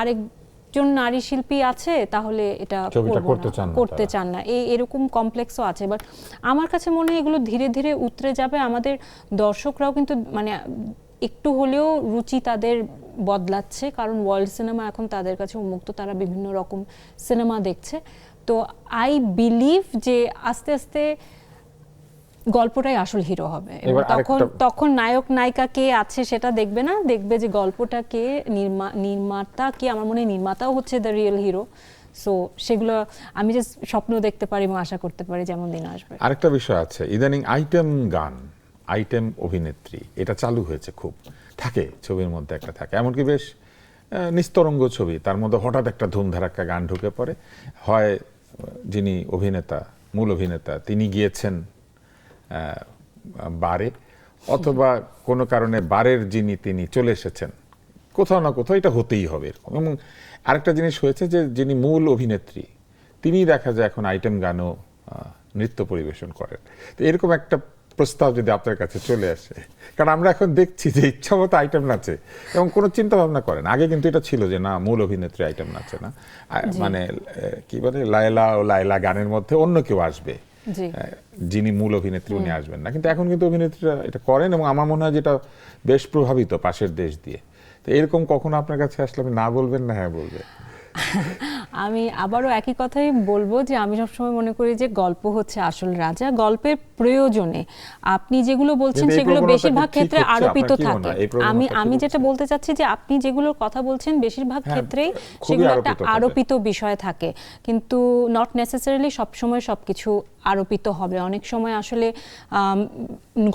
আরেকজন নারী শিল্পী আছে, তাহলে এটা করতে চান না, এরকম কমপ্লেক্সও আছে। বাট আমার কাছে মনে হয় এগুলো ধীরে ধীরে উতরে যাবে। আমাদের দর্শকরাও কিন্তু মানে একটু হলেও রুচি তাদের বদলাচ্ছে, কারণ ওয়ার্ল্ড সিনেমা এখন তাদের কাছে উন্মুক্ত, তারা বিভিন্ন রকম সিনেমা দেখছে। তো আই বিলিভ যে আস্তে আস্তে গল্পটাই আসল হিরো হবে, এবং তখন নায়ক নায়িকা কে আছে সেটা দেখবে না, দেখবে যে গল্পটা কে, নির্মাতা কে। আমার মনে হয় নির্মাতাও হচ্ছে দ্য রিয়েল হিরো। সো সেগুলো আমি যে স্বপ্ন দেখতে পারি এবং আশা করতে পারি যেমন দিন আসবে। আরেকটা বিষয় আছে, ইদানিং আইটেম গান, আইটেম অভিনেত্রী এটা চালু হয়েছে, খুব থাকে ছবির মধ্যে একটা থাকে, এমনকি বেশ নিস্তরঙ্গ ছবি, তার মধ্যে হঠাৎ একটা ধুমধারাক্কা গান ঢুকে পড়ে। হয় যিনি অভিনেতা, মূল অভিনেতা, তিনি গিয়েছেন বারে, অথবা কোনো কারণে বারের তিনি চলে এসেছেন, কোথাও না কোথাও এটা হতেই হবে এরকম। এবং আরেকটা জিনিস হয়েছে যে যিনি মূল অভিনেত্রী তিনিই দেখা যায় এখন আইটেম গানও নৃত্য পরিবেশন করেন। তো এরকম একটা প্রস্তাব যদি আপনার কাছে চলে আসে, কারণ আমরা এখন দেখছি যে ইচ্ছামতো আইটেম নাচে এবং কোনো চিন্তা ভাবনা করেন। আগে কিন্তু এটা ছিল যে না, মূল অভিনেত্রী আইটেম নাচে না, মানে কি বলে লায়লা ও লায়লা গানের মধ্যে অন্য কেউ আসবে, যিনি মূল অভিনেত্রী উনি আসবেন না। কিন্তু এখন কিন্তু অভিনেত্রীরা এটা করেন, এবং আমার মনে হয় যেটা বেশ প্রভাবিত পাশের দেশ দিয়ে। তো এরকম কখনো আপনার কাছে আসলে আপনি না বলবেন না হ্যাঁ বলবেন? আমি আবারও একই কথাই বলবো যে আমি সবসময় মনে করি যে গল্প হচ্ছে আসল রাজা। গল্পের প্রয়োজনে আপনি যেগুলো বলছেন সেগুলো বেশিরভাগ ক্ষেত্রে আরোপিত থাকে। আমি যেটা বলতে চাচ্ছি যে আপনি যেগুলোর কথা বলছেন বেশিরভাগ ক্ষেত্রেই সেগুলো একটা আরোপিত বিষয় থাকে, কিন্তু নট নেসেসারিলি সবসময় সবকিছু আরোপিত হবে। অনেক সময় আসলে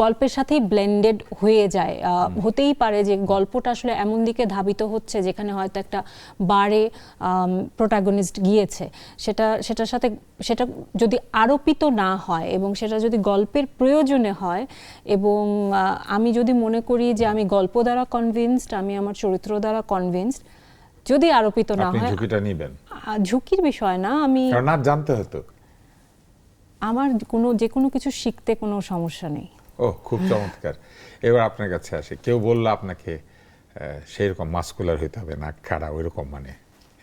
গল্পের সাথেই ব্লেন্ডেড হয়ে যায়। হতেই পারে যে গল্পটা আসলে এমন দিকে ধাবিত হচ্ছে যেখানে হয়তো একটা বারে প্রোটাগনিস্ট গিয়েছে, সেটার সাথে সেটা যদি আরোপিত না হয় এবং সেটা যদি গল্পের প্রয়োজনে হয়, এবং আমি যদি মনে করি যে আমি গল্প দ্বারা কনভিন্সড, আমি আমার চরিত্র দ্বারা কনভিন্সড, যদি আরোপিত না হয় ঝুঁকিটা নেবেন। ঝুঁকির বিষয় না, আমি না জানতে হতো, আমার যে কোনো কিছু শিখতে কোনো সমস্যা নেই। ও খুব চমৎকার। এবার আপনার কাছে আসে, কেউ বললো আপনাকে সেই রকম মাস্কুলার হইতে হবে, নাক খাড়া, ওই রকম মানে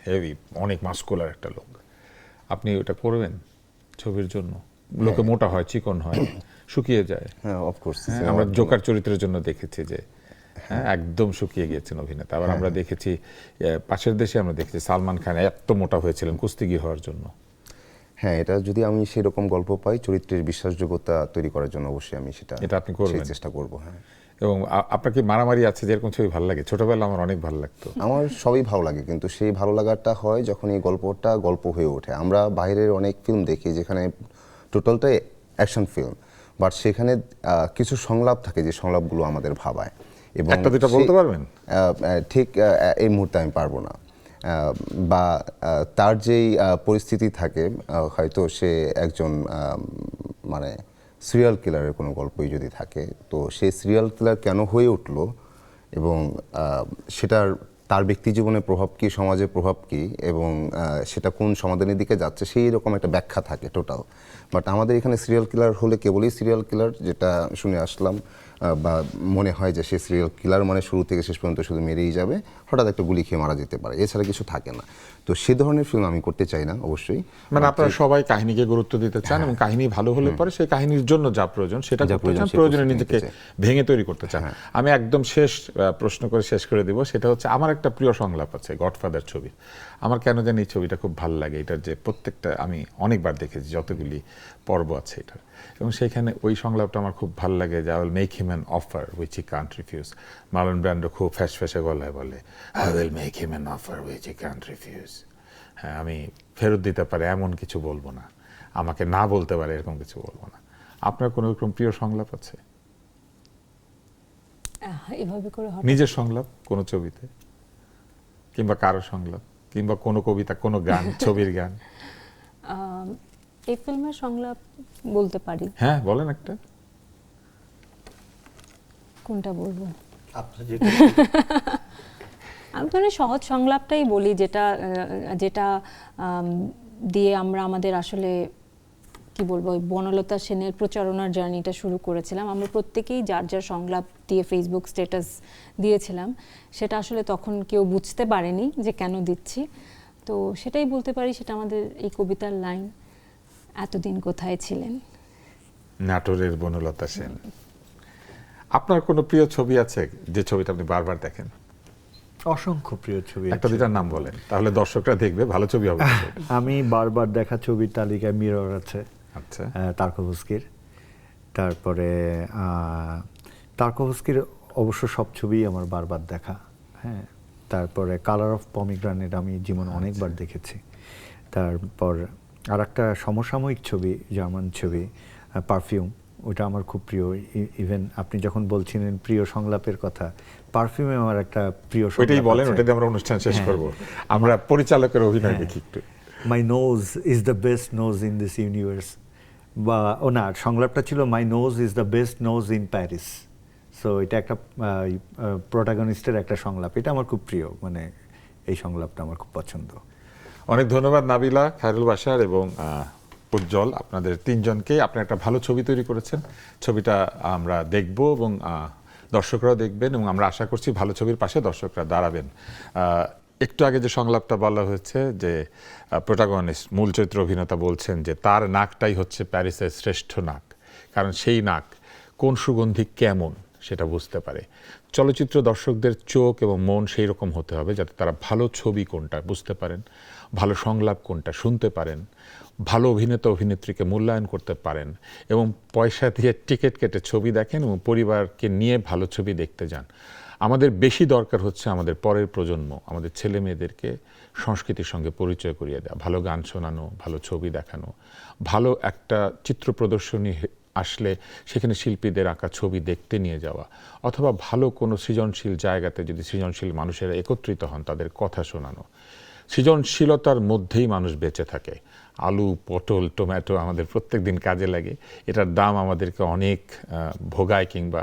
হেভি অনেক মাস্কুলার একটা লোক, আপনি ওটা করবেন ছবির জন্য? লোকে মোটা হয়, চিকন হয়, শুকিয়ে যায়। হ্যাঁ, অফকোর্স। আমরা জোকার চরিত্রের জন্য দেখেছি যে একদম শুকিয়ে গিয়েছেন অভিনেতা। আবার আমরা দেখেছি পাশের দেশে, আমরা দেখেছি সালমান খান এত মোটা হয়েছিলেন কুস্তিগীর হওয়ার জন্য। হ্যাঁ, এটা যদি আমি সেরকম গল্প পাই চরিত্রের বিশ্বাসযোগ্যতা তৈরি করার জন্য, অবশ্যই আমি এটা আপনি করবেন, চেষ্টা করবো। হ্যাঁ। এবং আপনার কি মারামারি আছে? যেরকম ছবি ভালো লাগে, ছোটবেলা আমার অনেক ভালো লাগতো। আমার সবই ভালো লাগে, কিন্তু সেই ভালো লাগাটা হয় যখন এই গল্পটা গল্প হয়ে ওঠে। আমরা বাইরের অনেক ফিল্ম দেখি যেখানে টোটালটাই অ্যাকশন ফিল্ম, বাট সেখানে কিছু সংলাপ থাকে যে সংলাপগুলো আমাদের ভাবায়। এবং একটা দুটো বলতে পারবেন? ঠিক এই মুহূর্তে আমি পারবো না। বা তার যেই পরিস্থিতি থাকে, হয়তো সে একজন মানে সিরিয়াল কিলারের কোনো গল্পই যদি থাকে, তো সেই সিরিয়াল কিলার কেন হয়ে উঠলো এবং সেটার তার ব্যক্তি জীবনে প্রভাব কী, সমাজে প্রভাব কী, এবং সেটা কোন সমাধানের দিকে যাচ্ছে, সেই রকম একটা ব্যাখ্যা থাকে টোটাল। বাট আমাদের এখানে সিরিয়াল কিলার হলে কেবলই সিরিয়াল কিলার, যেটা শুনে আসলাম বা মনে হয় যে সে সিরিয়াল কিলার মানে শুরু থেকে শেষ পর্যন্ত শুধু মেরেই যাবে, হঠাৎ একটা গুলি খেয়ে মারা যেতে পারে, এছাড়া কিছু থাকে না। তো সে ধরনের ফিল্ম আমি করতে চাই না অবশ্যই। মানে আপনারা সবাই কাহিনীকে গুরুত্ব দিতে চান, এবং কাহিনী ভালো হলে পরে সেই কাহিনীর জন্য যা প্রয়োজন সেটা প্রয়োজনে নিজেকে ভেঙে তৈরি করতে চান। আমি একদম শেষ প্রশ্ন করে শেষ করে দিব, সেটা হচ্ছে আমার একটা প্রিয় সংলাপ আছে গডফাদার ছবি। আমার কেন জানি এই ছবিটা খুব ভালো লাগে, এটার যে প্রত্যেকটা আমি অনেকবার দেখেছি, যতগুলি পর্ব আছে এটার, এবং সেখানে ওই সংলাপটা আমার খুব ভালো লাগে যে I will make him an offer which he Kant refuse. Marlon Brando খুব ফ্যাসফ্যাসে গলায় বলে I will make him an offer which he Kant refuse. হ্যাঁ, আমি ফেরত দিতে পারে এমন কিছু বলবো না, আমাকে না বলতে পারে এরকম কিছু বলবো না। আপনার কোনো রকম প্রিয় সংলাপ আছে? এভাবে করে হঠাৎ নিজের সংলাপ কোনো ছবিতে, কিংবা কারো সংলাপ, কিংবা কোনো কবিতা, কোনো গান, ছবির গান? এই ফিল্মের সংলাপ বলতে পারি। হ্যাঁ, বলেন একটা। কোনটা বলবো? আপনার যে আমি তো সহজ সংলাপটাই বলি, যেটা যেটা দিয়ে আমরা আমাদের আসলে কি বলবো, ওই বনলতা সেনের প্রচারণার জার্নিটা শুরু করেছিলাম। আমরা প্রত্যেকেই যার যার সংলাপ দিয়ে ফেসবুক স্ট্যাটাস দিয়েছিলাম। সেটা আসলে তখন কেউ বুঝতে পারেনি যে কেন দিচ্ছি, তো সেটাই বলতে পারি। সেটা আমাদের এই কবিতার লাইন, এতদিন কোথায় ছিলেন। নাটোরের বনলতা সেন। আপনার কোনো প্রিয় ছবি আছে যে ছবিটা আপনি বারবার দেখেন? অসংখ্য প্রিয় ছবি একটা আছে। দুইটার নাম বলেন, তাহলে দর্শকরা দেখবে, ভালো ছবি হবে। আমি বারবার দেখা ছবির তালিকায় মিরর আছে, আচ্ছা, তারকোভস্কির। তারপরে তারকোভস্কির অবশ্য সব ছবিই আমার বারবার দেখা। হ্যাঁ, তারপরে কালার অফ পমিগ্রানেট আমি জীবনে অনেকবার দেখেছি। তারপর আর একটা সমসাময়িক ছবি, জার্মান ছবি, পারফিউম, ওটা আমার খুব প্রিয়। ইভেন আপনি যখন বলছিলেন প্রিয় সংলাপের কথা, পারফিউমে আমার একটা প্রিয় ওইটাই সংলাপ বলেন, আছে। ওটাতে আমরা অনুষ্ঠান শেষ হ্যাঁ। করব। আমরা পরিচালকের অভিনয় দেখি একটু। My nose is the best nose in this universe, বা না, সংলাপটা ছিল my nose is the best nose in Paris. So এটা একটা প্রোটাগনিস্টের একটা সংলাপ, এটা আমার খুব প্রিয়, মানে এই সংলাপটা আমার খুব পছন্দ। অনেক ধন্যবাদ নাবিলা, খায়রুল বাশার এবং উজ্জ্বল, আপনাদের তিনজনকে। আপনি একটা ভালো ছবি তৈরি করেছেন। ছবিটা আমরা দেখব এবং দর্শকরাও দেখবেন, এবং আমরা আশা করছি ভালো ছবির পাশে দর্শকরা দাঁড়াবেন। একটু আগে যে সংলাপটা বলা হয়েছে, যে প্রোটাগনিস্ট, মূল চরিত্র অভিনেতা বলছেন যে তার নাকটাই হচ্ছে প্যারিসের শ্রেষ্ঠ নাক, কারণ সেই নাক কোন সুগন্ধি কেমন সেটা বুঝতে পারে। চলচ্চিত্র দর্শকদের চোখ এবং মন সেই রকম হতে হবে যাতে তারা ভালো ছবি কোনটা বুঝতে পারেন, ভালো সংলাপ কোনটা শুনতে পারেন, ভালো অভিনেতা অভিনেত্রীকে মূল্যায়ন করতে পারেন, এবং পয়সা দিয়ে টিকিট কেটে ছবি দেখেন এবং পরিবারকে নিয়ে ভালো ছবি দেখতে যান। আমাদের বেশি দরকার হচ্ছে আমাদের পরের প্রজন্ম, আমাদের ছেলে মেয়েদেরকে সংস্কৃতির সঙ্গে পরিচয় করিয়ে দেওয়া, ভালো গান শোনানো, ভালো ছবি দেখানো, ভালো একটা চিত্র প্রদর্শনী আসলে সেখানে শিল্পীদের আঁকা ছবি দেখতে নিয়ে যাওয়া, অথবা ভালো কোনো সৃজনশীল জায়গাতে যদি সৃজনশীল মানুষেরা একত্রিত হন তাদের কথা শোনানো। সৃজনশীলতার মধ্যেই মানুষ বেঁচে থাকে। আলু, পটল, টমেটো আমাদের প্রত্যেক দিন কাজে লাগে, এটার দাম আমাদেরকে অনেক ভোগায় কিংবা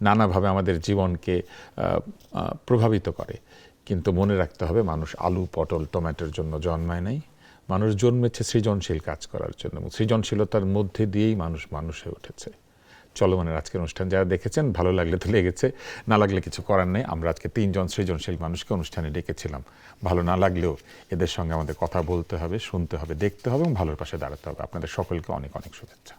নানাভাবে আমাদের জীবনকে প্রভাবিত করে। কিন্তু মনে রাখতে হবে, মানুষ আলু, পটল, টমেটোর জন্য জন্মায় নাই, মানুষ জন্মেছে সৃজনশীল কাজ করার জন্য, এবং সৃজনশীলতার মধ্যে দিয়েই মানুষ মানুষ হয়ে উঠেছে। চলমানের আজকের অনুষ্ঠান যারা দেখেছেন, ভালো লাগলে তো লেগেছে, না লাগলে কিছু করার নেই। আমরা আজকে তিনজন সৃজনশীল মানুষকে অনুষ্ঠানে ডেকেছিলাম। ভালো না লাগলেও এদের সঙ্গে আমাদের কথা বলতে হবে, শুনতে হবে, দেখতে হবে এবং ভালোর পাশে দাঁড়াতে হবে। আপনাদের সকলকে অনেক অনেক শুভেচ্ছা।